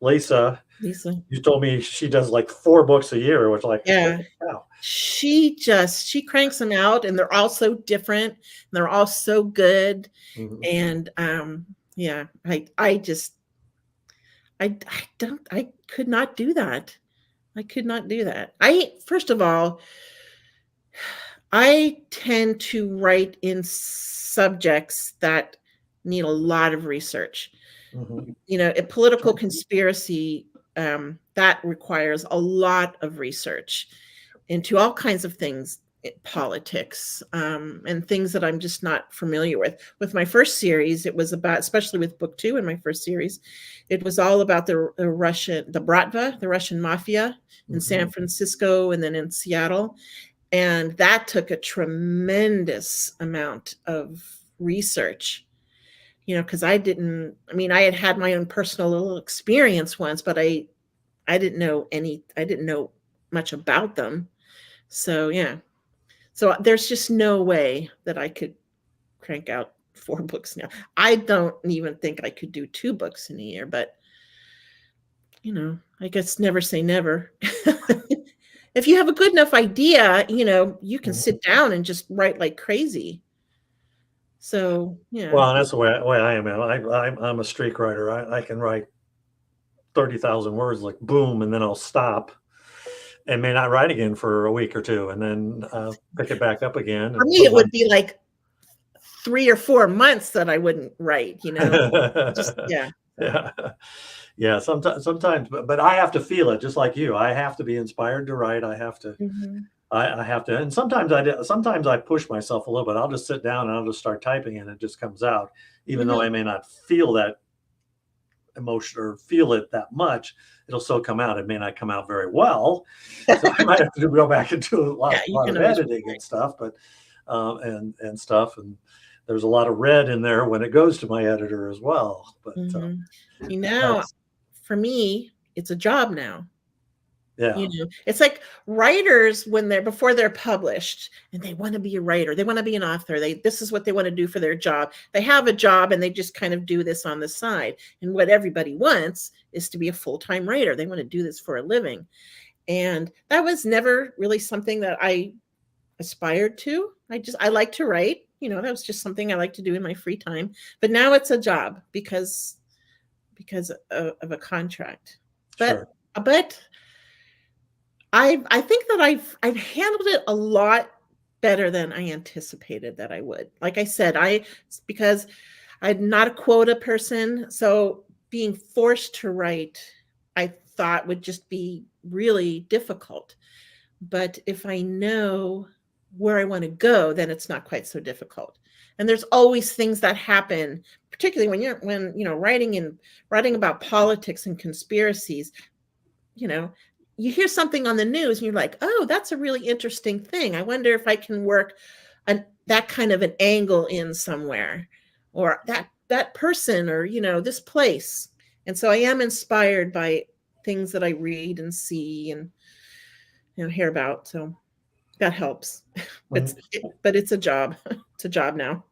Lisa. Lisa, You told me she does like 4 books a year, which like holy yeah. cow. She cranks them out, and they're all so different, and they're all so good. Mhm. And yeah, I just I could not do that. I could not do that. I First of all, I tend to write in subjects that need a lot of research. Mhm. A political Sure. conspiracy, that requires a lot of research into all kinds of things, politics, and things that I'm just not familiar with. With my first series, it was about, especially with book 2 in my first series, it was all about the Bratva, the Russian mafia in Mhm. San Francisco and then in Seattle. And that took a tremendous amount of research, because I had my own personal little experience once, but I didn't know much about them. So yeah. So there's just no way that I could crank out 4 books now. I don't even think I could do 2 books in a year, but I guess never say never. If you have a good enough idea, you can sit down and just write like crazy. So yeah. Well, and that's the way I am. I'm a streak writer. I can write 30,000 words, like boom, and then I'll stop and may not write again for a week or two, and then pick it back up again. For me, it would be like 3 or 4 months that I wouldn't write. Just yeah. Yeah. Sometimes, but I have to feel it, just like you. I have to be inspired to write. I have to. I have to, and sometimes I push myself a little bit. I'll just sit down and I'll just start typing, and it just comes out, even though I may not feel that emotion or feel it that much. It'll still come out. It may not come out very well, so I might have to go back and do a lot of editing and stuff. But and stuff, and there's a lot of red in there when it goes to my editor as well. But for me, it's a job now. Yeah. It's like writers before they're published and they want to be a writer, they want to be an author. This is what they want to do for their job. They have a job and they just kind of do this on the side. And what everybody wants is to be a full-time writer. They want to do this for a living. And that was never really something that I aspired to. I like to write, that was just something I like to do in my free time. But now it's a job because of a contract. But I think that I've handled it a lot better than I anticipated that I would. Like I said, because I'm not a quota person, so being forced to write, I thought would just be really difficult. But if I know where I want to go, then it's not quite so difficult. And there's always things that happen, particularly when writing about politics and conspiracies. You hear something on the news and you're like, oh, that's a really interesting thing. I wonder if I can work that kind of an angle in somewhere, or that person, or, this place. And so I am inspired by things that I read and see and, hear about. So that helps. But it's a job. It's a job now.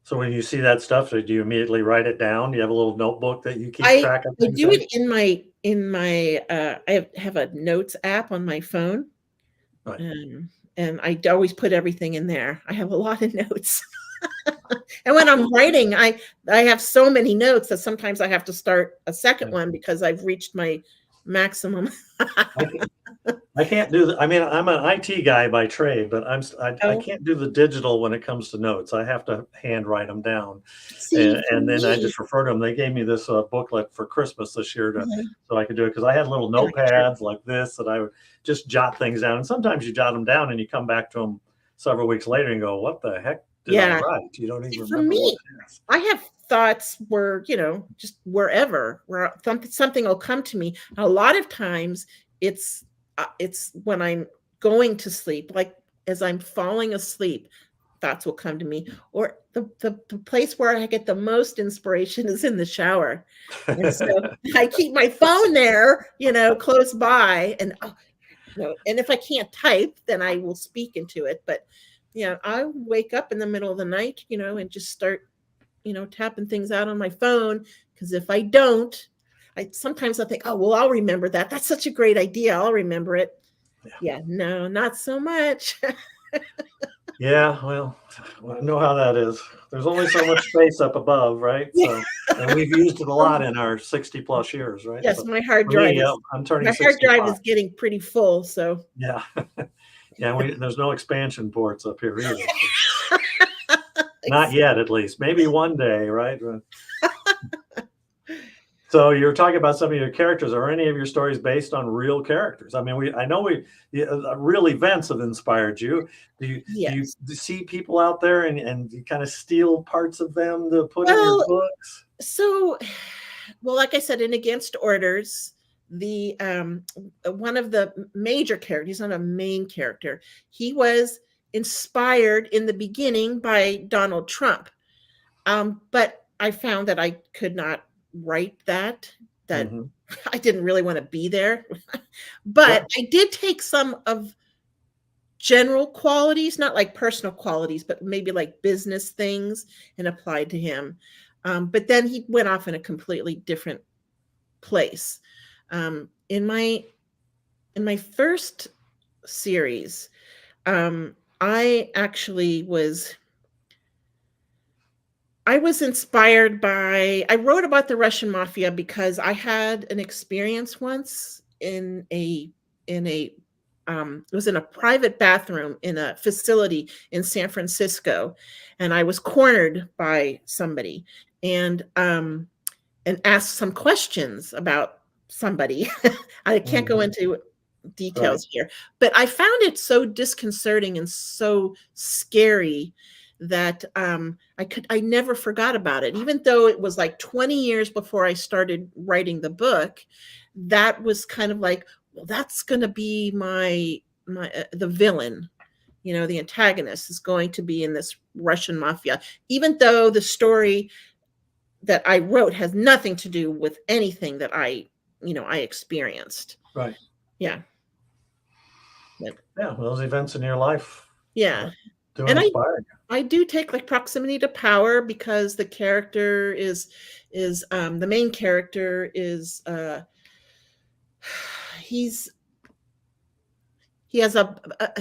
So when you see that stuff, do you immediately write it down? Do you have a little notebook that you keep track of? I do it in my I have a notes app on my phone. Right. And I always put everything in there. I have a lot of notes. And when I'm writing, I have so many notes that sometimes I have to start a second one because I've reached my maximum. I can't do that. I mean, I'm an IT guy by trade, but I can't do the digital when it comes to notes. I have to hand write them down. And then I just refer to them. They gave me this booklet for Christmas this year so I could do it, because I had little notepads like this that I would just jot things down. And sometimes you jot them down and you come back to them several weeks later and go, what the heck did I write? You don't even remember. For me, I have thoughts where, just where something will come to me. A lot of times it's when I'm going to sleep, like as I'm falling asleep, thoughts will come to me. Or the place where I get the most inspiration is in the shower. And so I keep my phone there, close by, and and if I can't type, then I will speak into it. But I wake up in the middle of the night, and just start, tapping things out on my phone. Because if I don't, sometimes I think, oh, well, I'll remember that. That's such a great idea. I'll remember it. Yeah, no, not so much. Yeah, well, I know how that is. There's only so much space up above, right? So, and we've used it a lot in our 60 plus years, right? Yes, so my hard drive. I'm turning. My hard drive is getting pretty full. So yeah, there's no expansion ports up here either. So. Not yet, at least. Maybe one day, right? So you're talking about some of your characters. Are any of your stories based on real characters? I mean, I know real events have inspired you. Do you see people out there and you kind of steal parts of them to put in your books? So, like I said, in Against Orders, the one of the major characters, he's not a main character. He was inspired in the beginning by Donald Trump. But I found that I could not write that Hmm. I didn't really want to be there. Yeah. But I did take some of general qualities, not like personal qualities, but maybe like business things, and applied to him. But then he went off in a completely different place. In my first series, I actually I was inspired by, I wrote about the Russian mafia because I had an experience once in a it was in a private bathroom in a facility in San Francisco, and I was cornered by somebody and asked some questions about somebody. I can't go Hmm. into Right. details here, but I found it so disconcerting and so scary that I never forgot about it, even though it was like 20 years before I started writing the book. That was kind of like, well, that's going to be my the villain. The antagonist is going to be in this Russian mafia, even though the story that I wrote has nothing to do with anything that I experienced. Right. Yeah. But, Yeah. Those events in your life uh, yeah. do And inspire you. I do take like proximity to power because the character is the main character is he's he has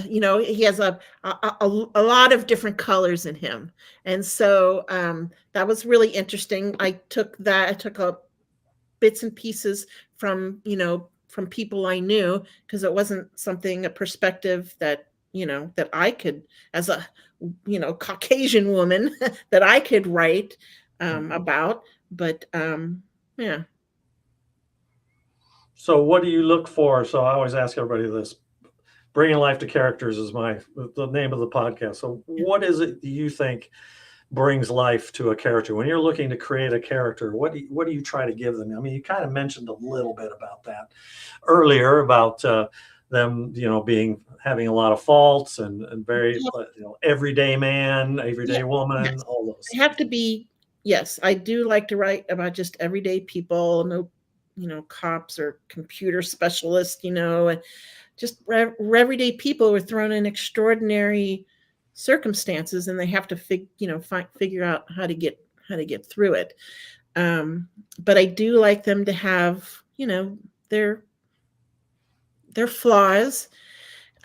he has a lot of different colors in him. And so that was really interesting. I took up bits and pieces from people I knew, because it wasn't a perspective that I could, as a Caucasian woman, that I could write Mhm. about. But yeah. So, what do you look for? So, I always ask everybody this. Bringing life to characters is the name of the podcast. So, what is it that you think brings life to a character when you're looking to create a character? What do you try to give them? I mean, you kind of mentioned a little bit about that earlier about them, being having a lot of faults and very, everyday man, Yeah, everyday woman, yes. all those I have things. to be Yes, I do like to write about just everyday people, no, cops or computer specialists, and just everyday people who are thrown in extraordinary circumstances, and they have to figure out how to get through it. Um, but I do like them to have, their their flaws.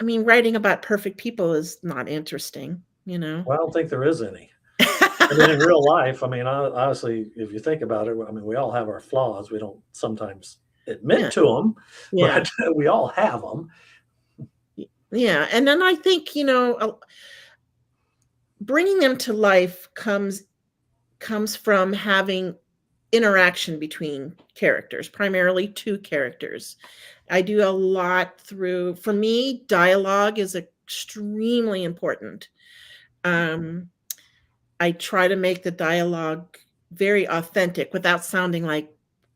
I mean, writing about perfect people is not interesting, you know. Well, I don't think there is any. I mean, in real life, I mean, honestly, if you think about it, I mean, we all have our flaws. We don't sometimes admit Yeah, to them, yeah, but we all have them. yeah. And then I think, bringing them to life comes from having interaction between characters, primarily two characters. I do a lot for me, dialogue is extremely important. Um, I try to make the dialogue very authentic without sounding like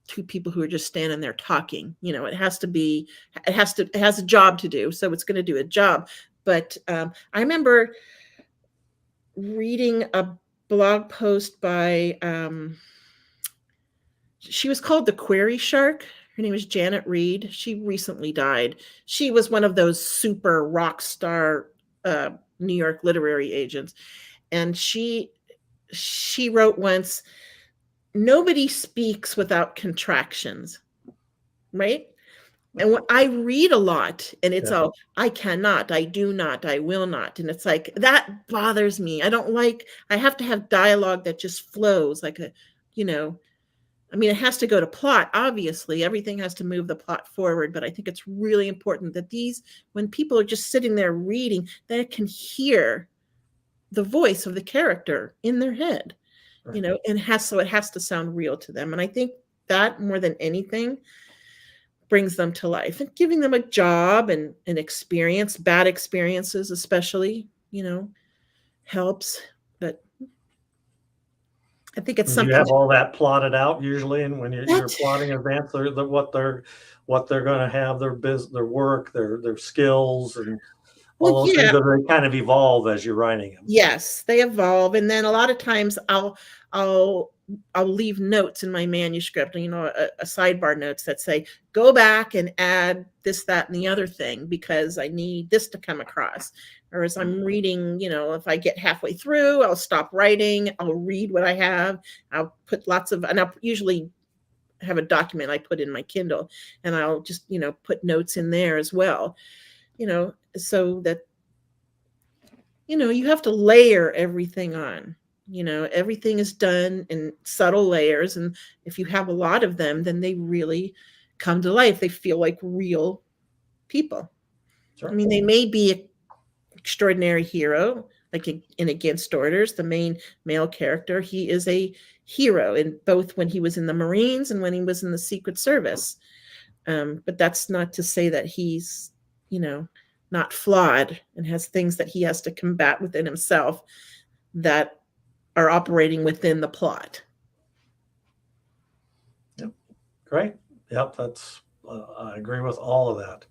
two people who are just standing there talking. It has a job to do, so it's going to do a job. But I remember reading a blog post by she was called the Query Shark. Her name is Janet Reed. She recently died. She was one of those super rock star New York literary agents, and she wrote once, "Nobody speaks without contractions," right? And when I read a lot, and it's Yeah. all, I cannot, I do not, I will not. And it's like, that bothers me. I have to have dialogue that just flows like you know, I mean, it has to go to plot, obviously. Everything has to move the plot forward. But I think it's really important that when people are just sitting there reading, they can hear the voice of the character in their head, Right. so it has to sound real to them. And I think that more than anything brings them to life, and giving them a job and an experience, bad experiences especially, helps. But I think it's And do you something have all that plotted out usually? And when you're that plotting events, what they're going to have, their work, their skills, and all Well, those things yeah, that they kind of evolve as you're writing them. yes, they evolve, and then a lot of times I'll I'll leave notes in my manuscript, a sidebar notes that say, "Go back and add this, that, and the other thing because I need this to come across." Or as I'm reading, if I get halfway through, I'll stop writing, I'll read what I have, I'll put and I'll usually have a document I put in my Kindle, and I'll just, put notes in there as well, so that you have to layer everything on. Everything is done in subtle layers. And if you have a lot of them, then they really come to life. They feel like real people. Sure. I mean, they may be an extraordinary hero, like in Against Orders, the main male character. He is a hero in both when he was in the Marines and when he was in the Secret Service. But that's not to say that he's, not flawed and has things that he has to combat within himself that are operating within the plot. Yep. Great. Yep. I agree with all of that.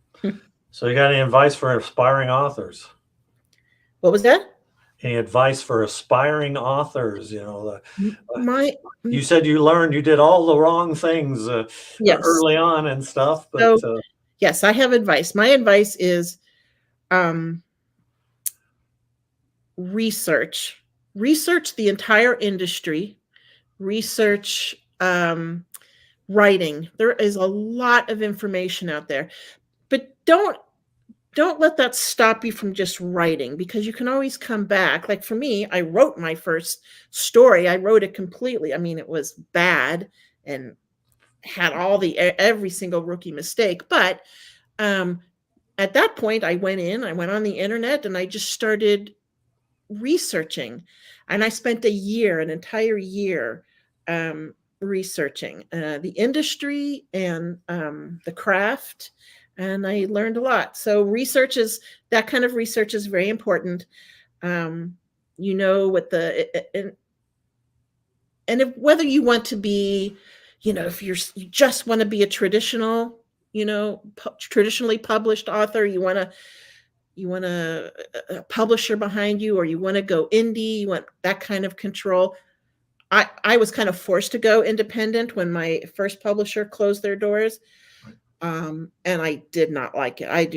So you got any advice for aspiring authors? What was that? Any advice for aspiring authors? My You said you did all the wrong things Yes. early on and stuff, So but yes, I have advice. My advice is research the entire industry, research writing. There is a lot of information out there, but don't let that stop you from just writing, because you can always come back. Like for me, I wrote my first story. I wrote it completely. I mean, it was bad and had every single rookie mistake. But at that point, I went on the internet, and I just started researching. And I spent an entire year researching the industry and the craft. And I learned a lot. So that kind of research is very important. Whether you want to be, if you just want to be a traditionally published author, you want a publisher behind you, or you want to go indie, you want that kind of control. I was kind of forced to go independent when my first publisher closed their doors. And I did not like it. I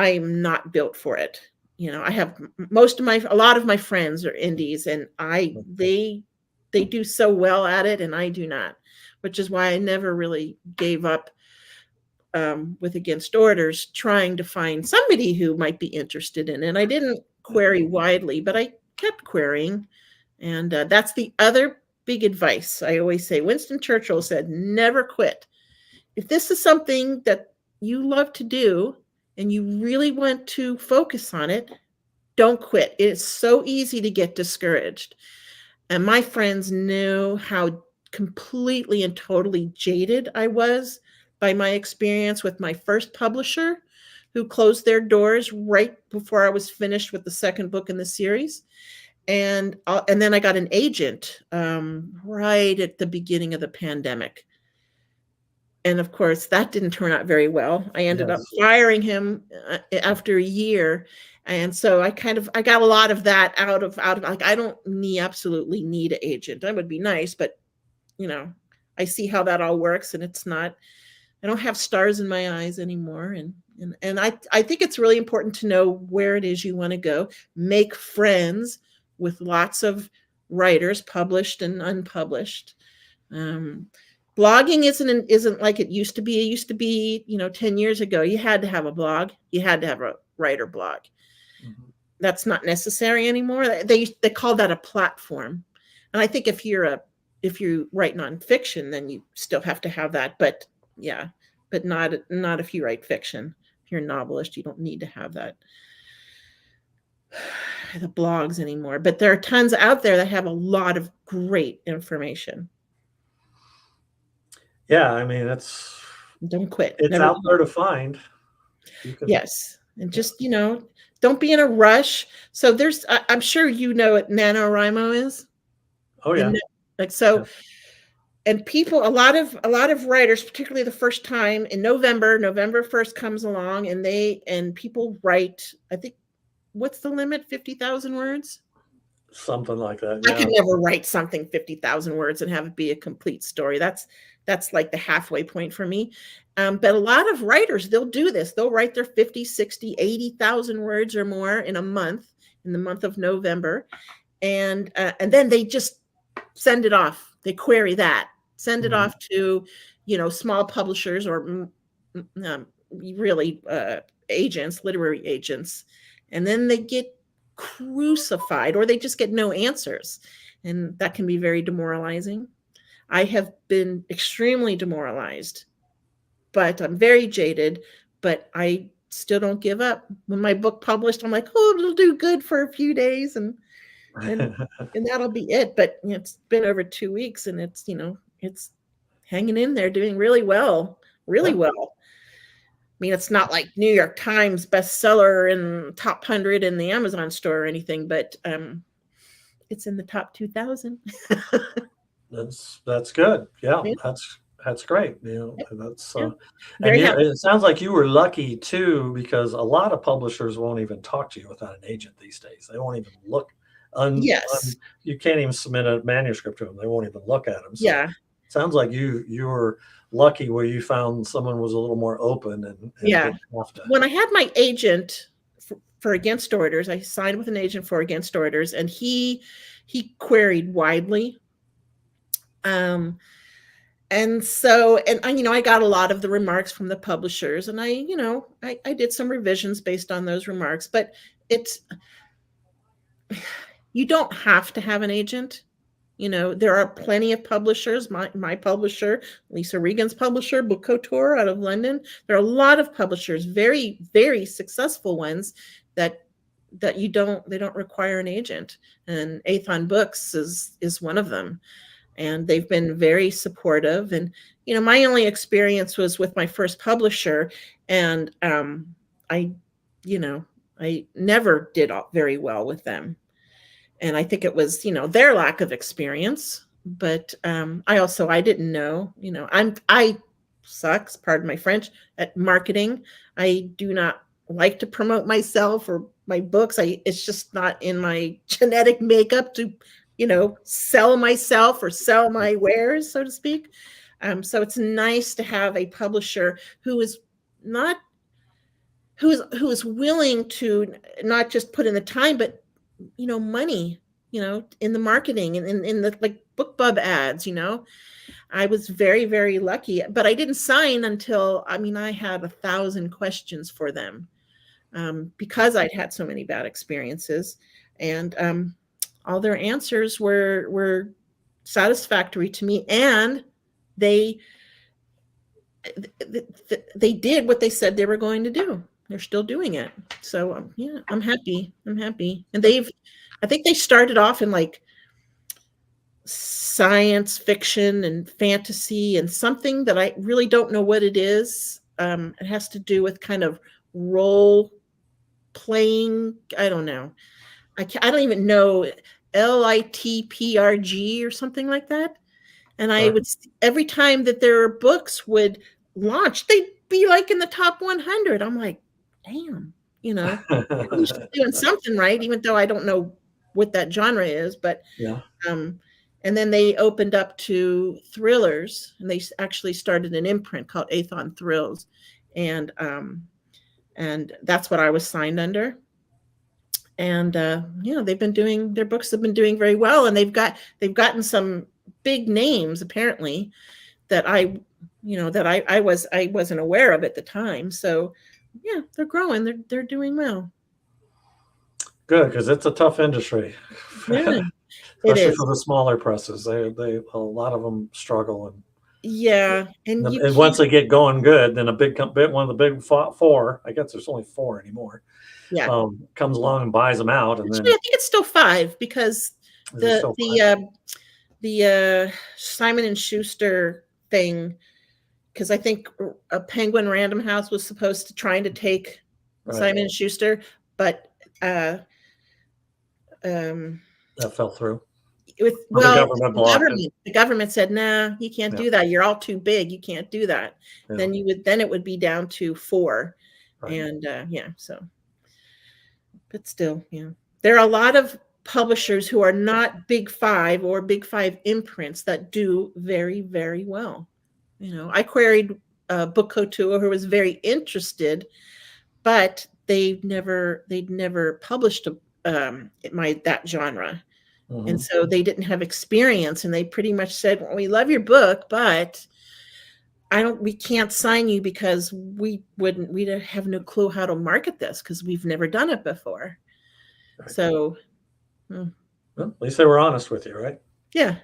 am not built for it. I have a lot of my friends are indies, and they do so well at it, and I do not, which is why I never really gave up with Against Orders, trying to find somebody who might be interested in it. I didn't query widely, but I kept querying. And that's the other big advice I always say. Winston Churchill said, never quit. If this is something that you love to do and you really want to focus on it, don't quit. It's so easy to get discouraged. And my friends knew how completely and totally jaded I was by my experience with my first publisher, who closed their doors right before I was finished with the second book in the series. And then I got an agent right at the beginning of the pandemic. And of course, that didn't turn out very well. I ended up firing him after a year. And so I got a lot of that out of like, I don't absolutely need an agent. That would be nice, but I see how that all works, and I don't have stars in my eyes anymore. And I think it's really important to know where it is you want to go. Make friends with lots of writers, published and unpublished. Blogging isn't like it used to be. It used to be, 10 years ago, you had to have a blog. You had to have a writer blog. Mm-hmm. That's not necessary anymore. They call that a platform. And I think if you write nonfiction, then you still have to have that. But yeah, but not if you write fiction. If you're a novelist, you don't need to have that. The blogs anymore. But there are tons out there that have a lot of great information. Yeah, I mean, don't quit. It's out there to find. Yes. And just, don't be in a rush. So I'm sure what NaNoWriMo is. Oh yeah. Yeah. And people, a lot of writers, particularly the first time in November 1st comes along, and people write, I think what's the limit? 50,000 words? Something like that. I could Yeah. never write something 50,000 words and have it be a complete story. That's like the halfway point for me. But a lot of writers, they'll do this. They'll write their 50, 60, 80,000 words or more in a month, in the month of November. And then they just send it off. They query that, send it Mhm. off to, small publishers or really agents, literary agents. And then they get crucified or they just get no answers. And that can be very demoralizing. I have been extremely demoralized, but I'm very jaded, but I still don't give up. When my book published, I'm like, oh, it'll do good for a few days and and that'll be it. But it's been over 2 weeks and it's hanging in there, doing really well, really Yeah. well. I mean, it's not like New York Times bestseller and top 100 in the Amazon store or anything, but it's in the top 2,000. That's good. Yeah, Yeah, that's great. That's yeah. and Very you. happy. It sounds like you were lucky too, because a lot of publishers won't even talk to you without an agent these days. They won't even look. Yes. You can't even submit a manuscript to them. They won't even look at them. So Yeah. it sounds like you were lucky where you found someone was a little more open and Yeah. didn't have to. When I had my agent for against orders, I signed with an agent for against orders, and he queried widely. And so, and I got a lot of the remarks from the publishers, and I did some revisions based on those remarks, but it's, you don't have to have an agent. There are plenty of publishers. My publisher, Lisa Regan's publisher, Book Couture out of London. There are a lot of publishers, very, very successful ones that they don't require an agent. And Athon Books is one of them. And they've been very supportive. And my only experience was with my first publisher, and I, I never did very well with them. And I think it was their lack of experience, but I didn't know. I sucks, pardon my French, at marketing. I do not like to promote myself or my books. It's just not in my genetic makeup to sell myself or sell my wares, so to speak. So it's nice to have a publisher who is not who is willing to not just put in the time, but money, in the marketing and in the like BookBub ads. I was very, very lucky, but I didn't sign until, I had 1,000 questions for them, because I'd had so many bad experiences, and all their answers were satisfactory to me, and they they did what they said they were going to do. They're still doing it. So yeah, I'm happy. And I think they started off in like science fiction and fantasy and something that I really don't know what it is. It has to do with kind of role playing. I don't know. I don't even know, LITPRG or something like that. And I Sure. would, every time that their books would launch, they'd be like in the top 100. I'm like, damn, at least doing something right, even though I don't know what that genre is. But Yeah. and then they opened up to thrillers, and they actually started an imprint called Athon Thrills, and that's what I was signed under. And their books have been doing very well, and they've gotten some big names apparently that I wasn't aware of at the time. So yeah, they're growing. They're doing well. Good, because it's a tough industry, Yeah, it especially is. for the smaller presses. They a lot of them struggle, Yeah, and you and once can't. they get going good, then a one of the big four. I guess there's only four anymore. Yeah, Comes along and buys them out, and actually, I then think it's still five because is it the still the five? Simon and Schuster thing. Because I think a Penguin Random House was supposed to trying to take Right, Simon and Schuster, but uh, um, that fell through. with Well, the well, government blocked it. the government said, "Nah, you can't Yeah, do that. You're all too big. You can't do that." yeah, Then it would be down to four, right. and yeah, so But still, yeah. There are a lot of publishers who are not Big Five or Big Five imprints that do very, very well. I queried Book Couture, who was very interested, but they'd never published that genre. And so they didn't have experience, and they pretty much said, well, we love your book, but we can't sign you because we'd have no clue how to market this because we've never done it before. Right. So, well, at least they were honest with you, right? yeah.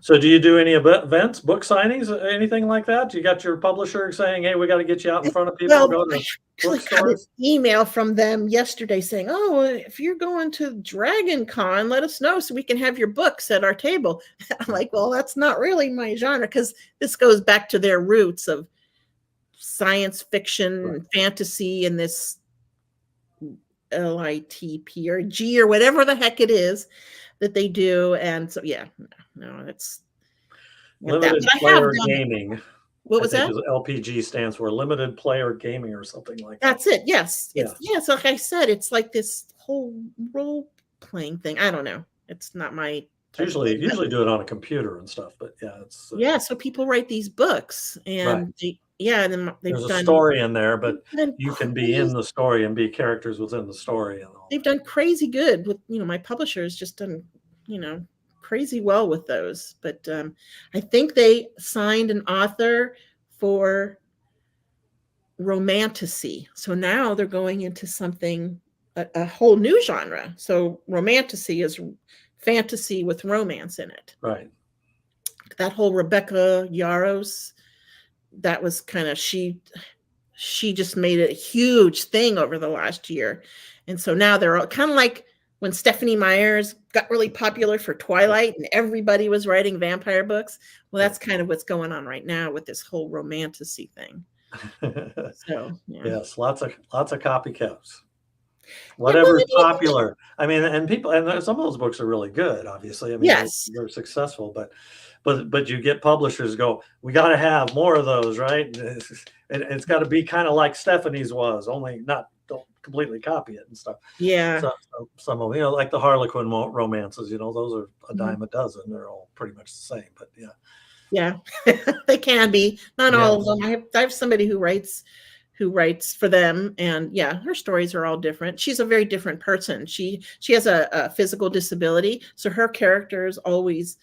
So do you do any events, book signings, anything like that? You got your publisher saying, hey, we got to get you out in front of people, Well, go I to actually got an email from them yesterday saying, oh, if you're going to Dragon Con, let us know so we can have your books at our table. I'm like, well, that's not really my genre, because this goes back to their roots of science fiction, right, fantasy, and this LITP or G or whatever the heck it is that they do. And so, yeah, no, it's limited that. player gaming. What was that? LPG stands for limited player gaming or something like that. That's it. Yes. Yes. Like I said, it's like this whole role playing thing. I don't know. It's not my. Usually do it on a computer and stuff, but yeah, it's so people write these books, and right. And there's a story in there, but you can be in the story and be characters within the story, and all. They've done crazy good with my publisher has just done crazy well with those. But I think they signed an author for romantasy, so now they're going into something a whole new genre. So romantasy is fantasy with romance in it. Right. That whole Rebecca Yarros, that was kind of she just made it a huge thing over the last year. And so now they're all kind of like when Stephanie Meyers got really popular for Twilight and everybody was writing vampire books. Well, that's kind of what's going on right now with this whole romantasy thing. So yes, lots of copycats. Whatever's popular. I mean, and some of those books are really good, obviously. I mean, yes, they're successful, but you get publishers go, we got to have more of those, right? It's got to be kind of like Stephanie's was, only don't completely copy it and stuff. Yeah. So some of them, like the Harlequin romances, those are a dime a dozen. They're all pretty much the same, but yeah. Yeah, they can be. Not all of them. I have somebody who writes for them, and yeah, her stories are all different. She's a very different person. She has a physical disability, so her characters always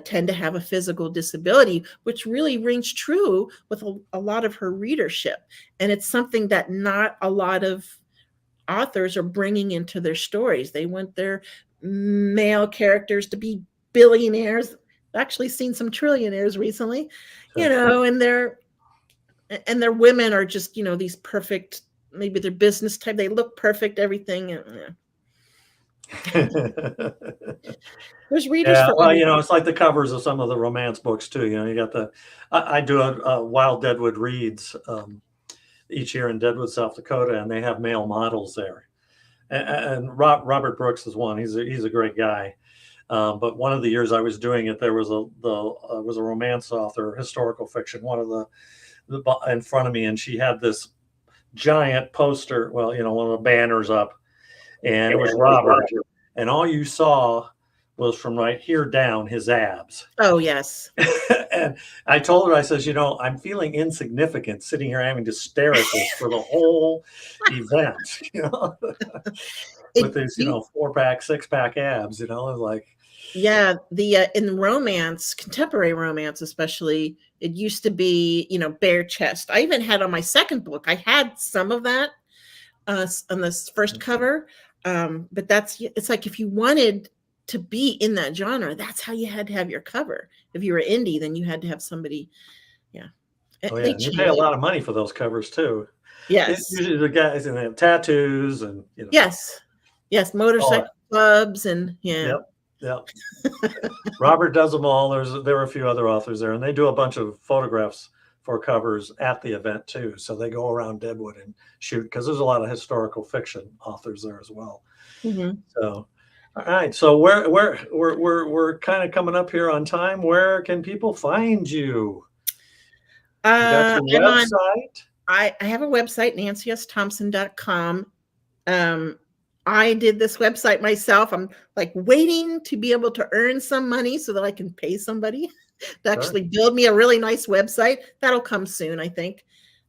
tend to have a physical disability, which really rings true with a lot of her readership. And it's something that not a lot of authors are bringing into their stories. They want their male characters to be billionaires. I've actually seen some trillionaires recently, and their women are just, these perfect, maybe they're business type. They look perfect, everything. There's readers for well, it's like the covers of some of the romance books too. You got I do a Wild Deadwood Reads each year in Deadwood, South Dakota, and they have male models there. And Robert Brooks is one. He's a great guy. But one of the years I was doing it, there was a romance author, historical fiction, one of the in front of me, and she had this giant poster, one of the banners up, and it was Robert, and all you saw was from right here down his abs. Oh, yes. And I told her, I says, I'm feeling insignificant sitting here having to stare at this for the whole event, with these, 4-pack, 6-pack abs, like. Yeah, in romance, contemporary romance especially, it used to be, bare chest. I even had on my second book, I had some of that on this first cover. But it's like if you wanted to be in that genre, that's how you had to have your cover. If you were indie, then you had to have somebody. Yeah. Oh, yeah. You pay a lot of money for those covers too. Yes. Usually the guys, and they have tattoos and Yes. Motorcycle clubs and Yep. Robert does them all. There are a few other authors there, and they do a bunch of photographs for covers at the event too. So they go around Deadwood and shoot, because there's a lot of historical fiction authors there as well. Mm-hmm. So, all right. So we're kind of coming up here on time. Where can people find you? You got your website? I have a website, nancysthompson.com. I did this website myself. I'm like waiting to be able to earn some money so that I can pay somebody to Sure. actually build me a really nice website. That'll come soon, I think.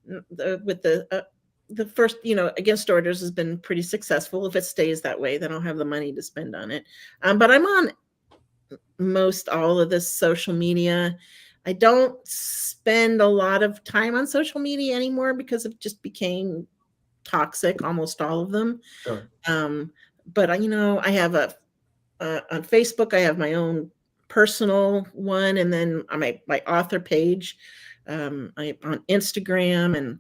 With the first, against orders has been pretty successful. If it stays that way, then I'll have the money to spend on it. But I'm on most all of this social media. I don't spend a lot of time on social media anymore because it just became toxic, almost all of them. Sure. But I have on Facebook, I have my own personal one, and then on my author page. I on Instagram and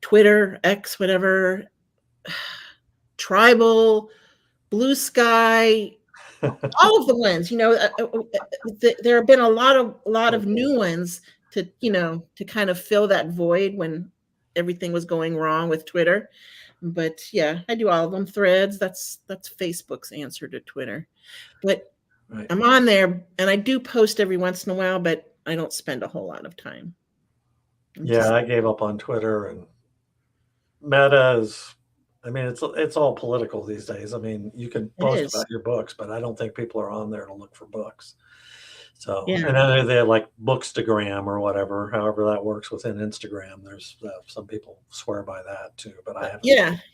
Twitter, X, whatever, Tribal, Blue Sky, all of the ones. There have been a lot of new ones to kind of fill that void when everything was going wrong with Twitter. But yeah, I do all of them. Threads, that's Facebook's answer to Twitter. But Right. I'm on there and I do post every once in a while, but I don't spend a whole lot of time. Yeah, I gave up on Twitter, and Meta is, I mean, it's all political these days. I mean, you can It post is. about your books, but I don't think people are on there to look for books. So, Yeah. and then they like Bookstagram or whatever, however that works within Instagram. There's some people swear by that too, but I haven't.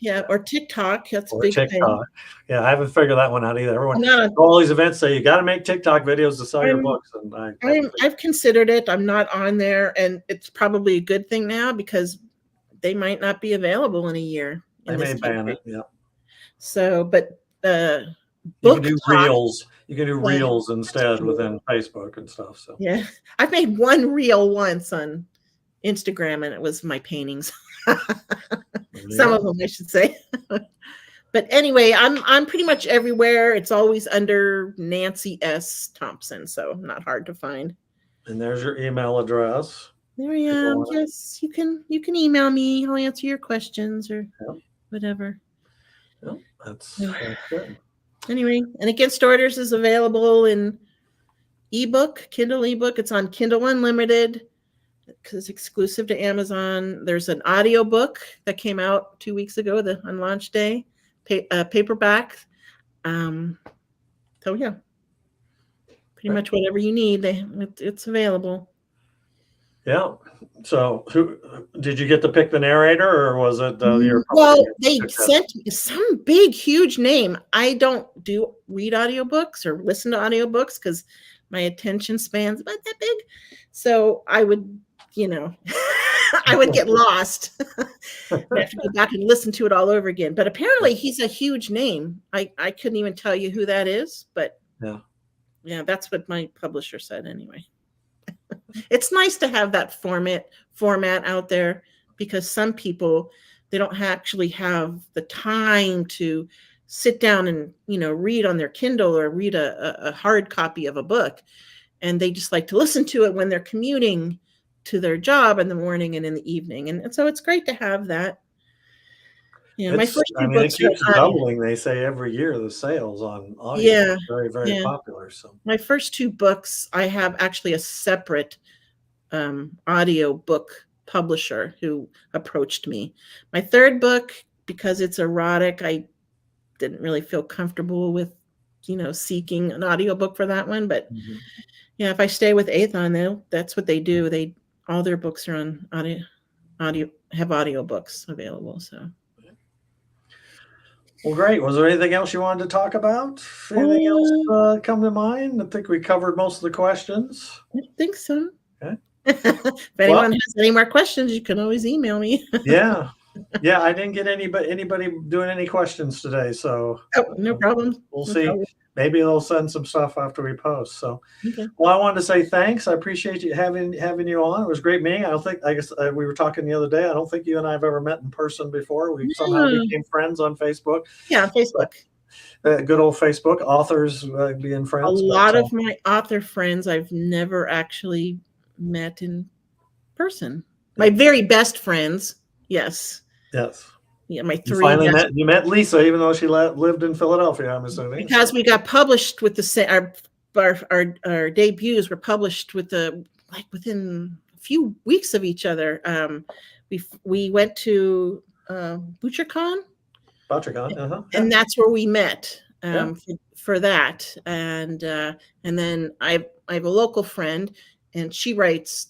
Yeah. Or TikTok. That's a Or big thing. TikTok. Yeah, I haven't figured that one out either. Everyone, I'm not. all these events say you got to make TikTok videos to sell your I'm. books, and I haven't figured. I've considered it. I'm not on there, and it's probably a good thing now because they might not be available in a year They in may this ban country. it. Yeah, So, but you can book do talk. reels. You can do Yeah, reels that's instead cool. within Facebook and stuff. So Yeah, I've made one reel once on Instagram, and it was my paintings. Some of them, I should say. But anyway, I'm pretty much everywhere. It's always under Nancy S. Thompson, so not hard to find. And there's your email address. There I am. Yes, you can email me. I'll answer your questions or whatever. Yep, that's good. Anyway, and Against Orders is available in ebook, Kindle ebook. It's on Kindle Unlimited because it's exclusive to Amazon. There's an audio book that came out 2 weeks ago, on launch day, paperback. So yeah, pretty much whatever you need, it's available. Yeah. So, who did you get to pick the narrator, or was it your? Well, they sent me some big, huge name. I don't read audiobooks or listen to audiobooks because my attention span's about that big. So I would, I would get lost. I have to go back and listen to it all over again. But apparently, he's a huge name. I couldn't even tell you who that is, but yeah, that's what my publisher said anyway. It's nice to have that format out there because some people, they don't actually have the time to sit down and read on their Kindle or read a hard copy of a book, and they just like to listen to it when they're commuting to their job in the morning and in the evening, and so it's great to have that. My first two books it keeps doubling. They say every year the sales on audio yeah, very, very popular. So my first two books, I have actually a separate audio book publisher who approached me. My third book, because it's erotic, I didn't really feel comfortable with, seeking an audiobook for that one. But yeah, if I stay with Athon, that's what they do. All their books are on audio have audiobooks available. So. Well, great. Was there anything else you wanted to talk about? Anything else come to mind? I think we covered most of the questions. I think so. Okay. If anyone has any more questions, you can always email me. Yeah. I didn't get anybody doing any questions today, so no problem. We'll see. Maybe they'll send some stuff after we post. So, okay. Well, I wanted to say thanks. I appreciate you having you on. It was great meeting. I guess we were talking the other day. I don't think you and I have ever met in person before. We somehow became friends on Facebook. Yeah, Facebook. Good old Facebook. Authors being friends. A lot of my author friends I've never actually met in person. My very best friends, yes. Yes. Yeah, my three. You met Lisa, even though she lived in Philadelphia, I'm assuming. Because we got published with our debuts were published with within a few weeks of each other. We went to ButcherCon Bouchercon. Yeah. And that's where we met Yeah. for that. And then I have a local friend, and she writes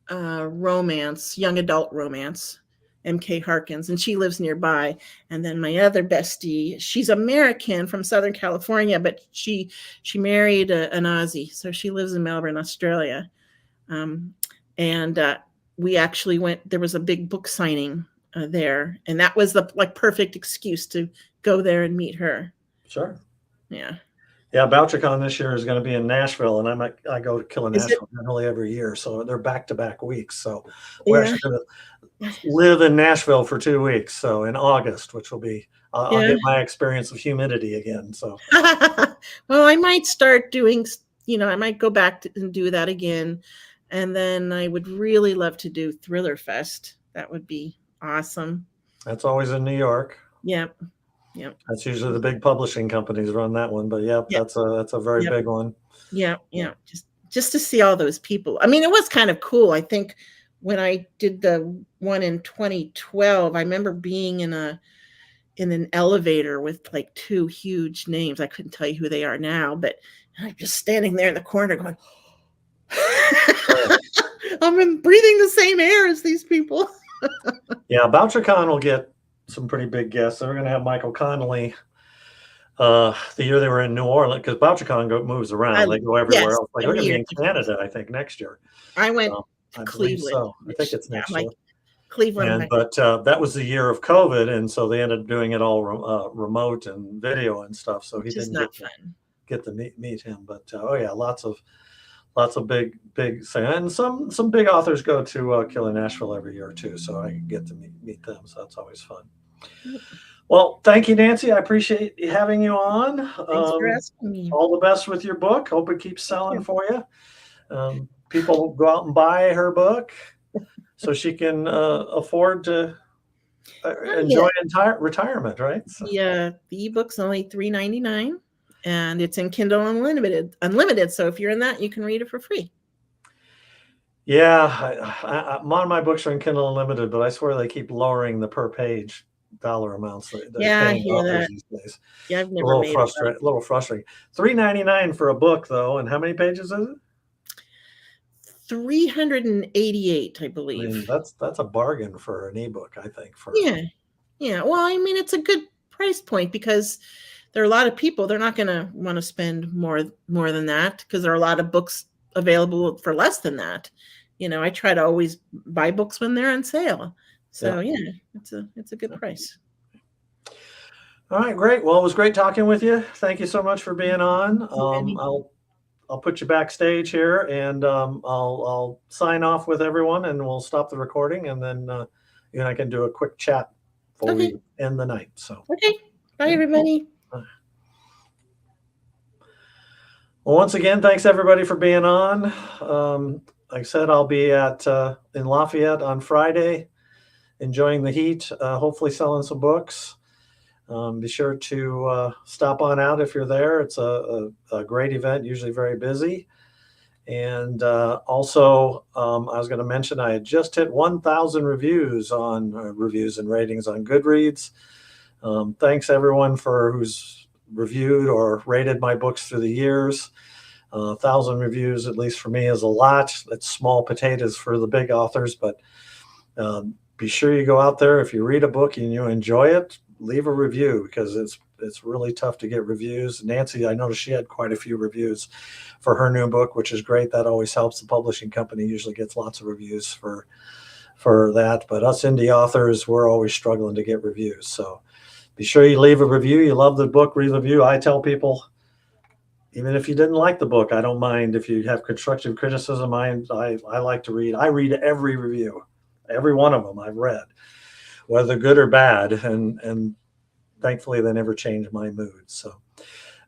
romance, young adult romance, MK Harkins, and she lives nearby. And then my other bestie, she's American from Southern California, but she married an Aussie, so she lives in Melbourne, Australia. And we actually went. There was a big book signing there, and that was the perfect excuse to go there and meet her. Sure. Yeah. Yeah, Bouchercon this year is going to be in Nashville, and I go to Killer Is it? Nashville generally every year, so they're back-to-back weeks. So we're Yeah. actually going to live in Nashville for 2 weeks. So in August, which will be I'll Yeah. get my experience of humidity again. So Well, I might start doing. I might go back and do that again, and then I would really love to do Thriller Fest. That would be awesome. that's always in New York. Yep. Yep. That's usually the big publishing companies run that one, but yep, Yep. that's a very Yep. big one. Yeah. Just to see all those people. I mean, it was kind of cool. I think when I did the one in 2012, I remember being in an elevator with like two huge names. I couldn't tell you who they are now, but I'm just standing there in the corner going, I'm breathing the same air as these people. Yeah, Bouchercon will get some pretty big guests. They're going to have Michael Connelly. The year they were in New Orleans, because Bouchercon moves around. They go everywhere else. Like they're going to be in Canada, I think, next year. I went to Cleveland. So I think it's next year. Cleveland. But that was the year of COVID, and so they ended up doing it all remote and video and stuff. So he didn't get to meet him. But oh yeah, lots of big and some big authors go to Killer Nashville every year too. So I get to meet them. So that's always fun. Well, thank you, Nancy. I appreciate having you on. Thanks for asking me. All the best with your book. Hope it keeps selling for you. People go out and buy her book so she can afford to enjoy retirement, right? So. Yeah, the ebook's only $3.99, and it's in Kindle Unlimited. So if you're in that, you can read it for free. Yeah, one of my books are in Kindle Unlimited, but I swear they keep lowering the per page dollar amounts. Yeah, I hear that. These days. Yeah, I've never made it. A little frustrating. $3.99 for a book, though, and how many pages is it? 388, I believe. I mean, that's a bargain for an ebook, I think. Yeah. Well, I mean, it's a good price point because there are a lot of people. They're not going to want to spend more than that because there are a lot of books available for less than that. I try to always buy books when they're on sale. So yeah, it's a good price. All right, great. Well, it was great talking with you. Thank you so much for being on. I'll put you backstage here, and I'll sign off with everyone, and we'll stop the recording, and then you and I can do a quick chat before we end the night. So okay, bye everybody. Well, once again, thanks everybody for being on. Like I said, I'll be in Lafayette on Friday, enjoying the heat, hopefully selling some books. Be sure to stop on out if you're there. It's a great event, usually very busy. And also, I was going to mention I had just hit 1,000 reviews and ratings on Goodreads. Thanks everyone who's reviewed or rated my books through the years. 1,000 reviews, at least for me, is a lot. It's small potatoes for the big authors, but be sure you go out there. If you read a book and you enjoy it, leave a review because it's really tough to get reviews. Nancy, I noticed she had quite a few reviews for her new book, which is great. That always helps. The publishing company usually gets lots of reviews for that. But us indie authors, we're always struggling to get reviews. So be sure you leave a review. You love the book, read a review. I tell people, even if you didn't like the book, I don't mind if you have constructive criticism. I like to read. I read every review, every one of them I've read, whether good or bad, and thankfully they never change my mood. So,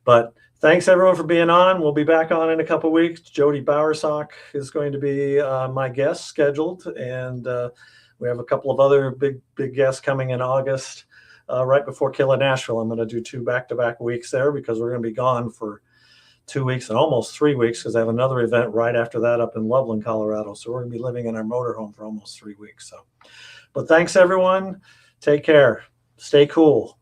but thanks everyone for being on. We'll be back on in a couple of weeks. Jody Bowersock is going to be my guest scheduled, and we have a couple of other big guests coming in August, right before Killer Nashville. I'm going to do 2 back-to-back weeks there because we're going to be gone for 2 weeks and almost 3 weeks because I have another event right after that up in Loveland, Colorado. So we're going to be living in our motorhome for almost 3 weeks. So, but thanks everyone. Take care. Stay cool.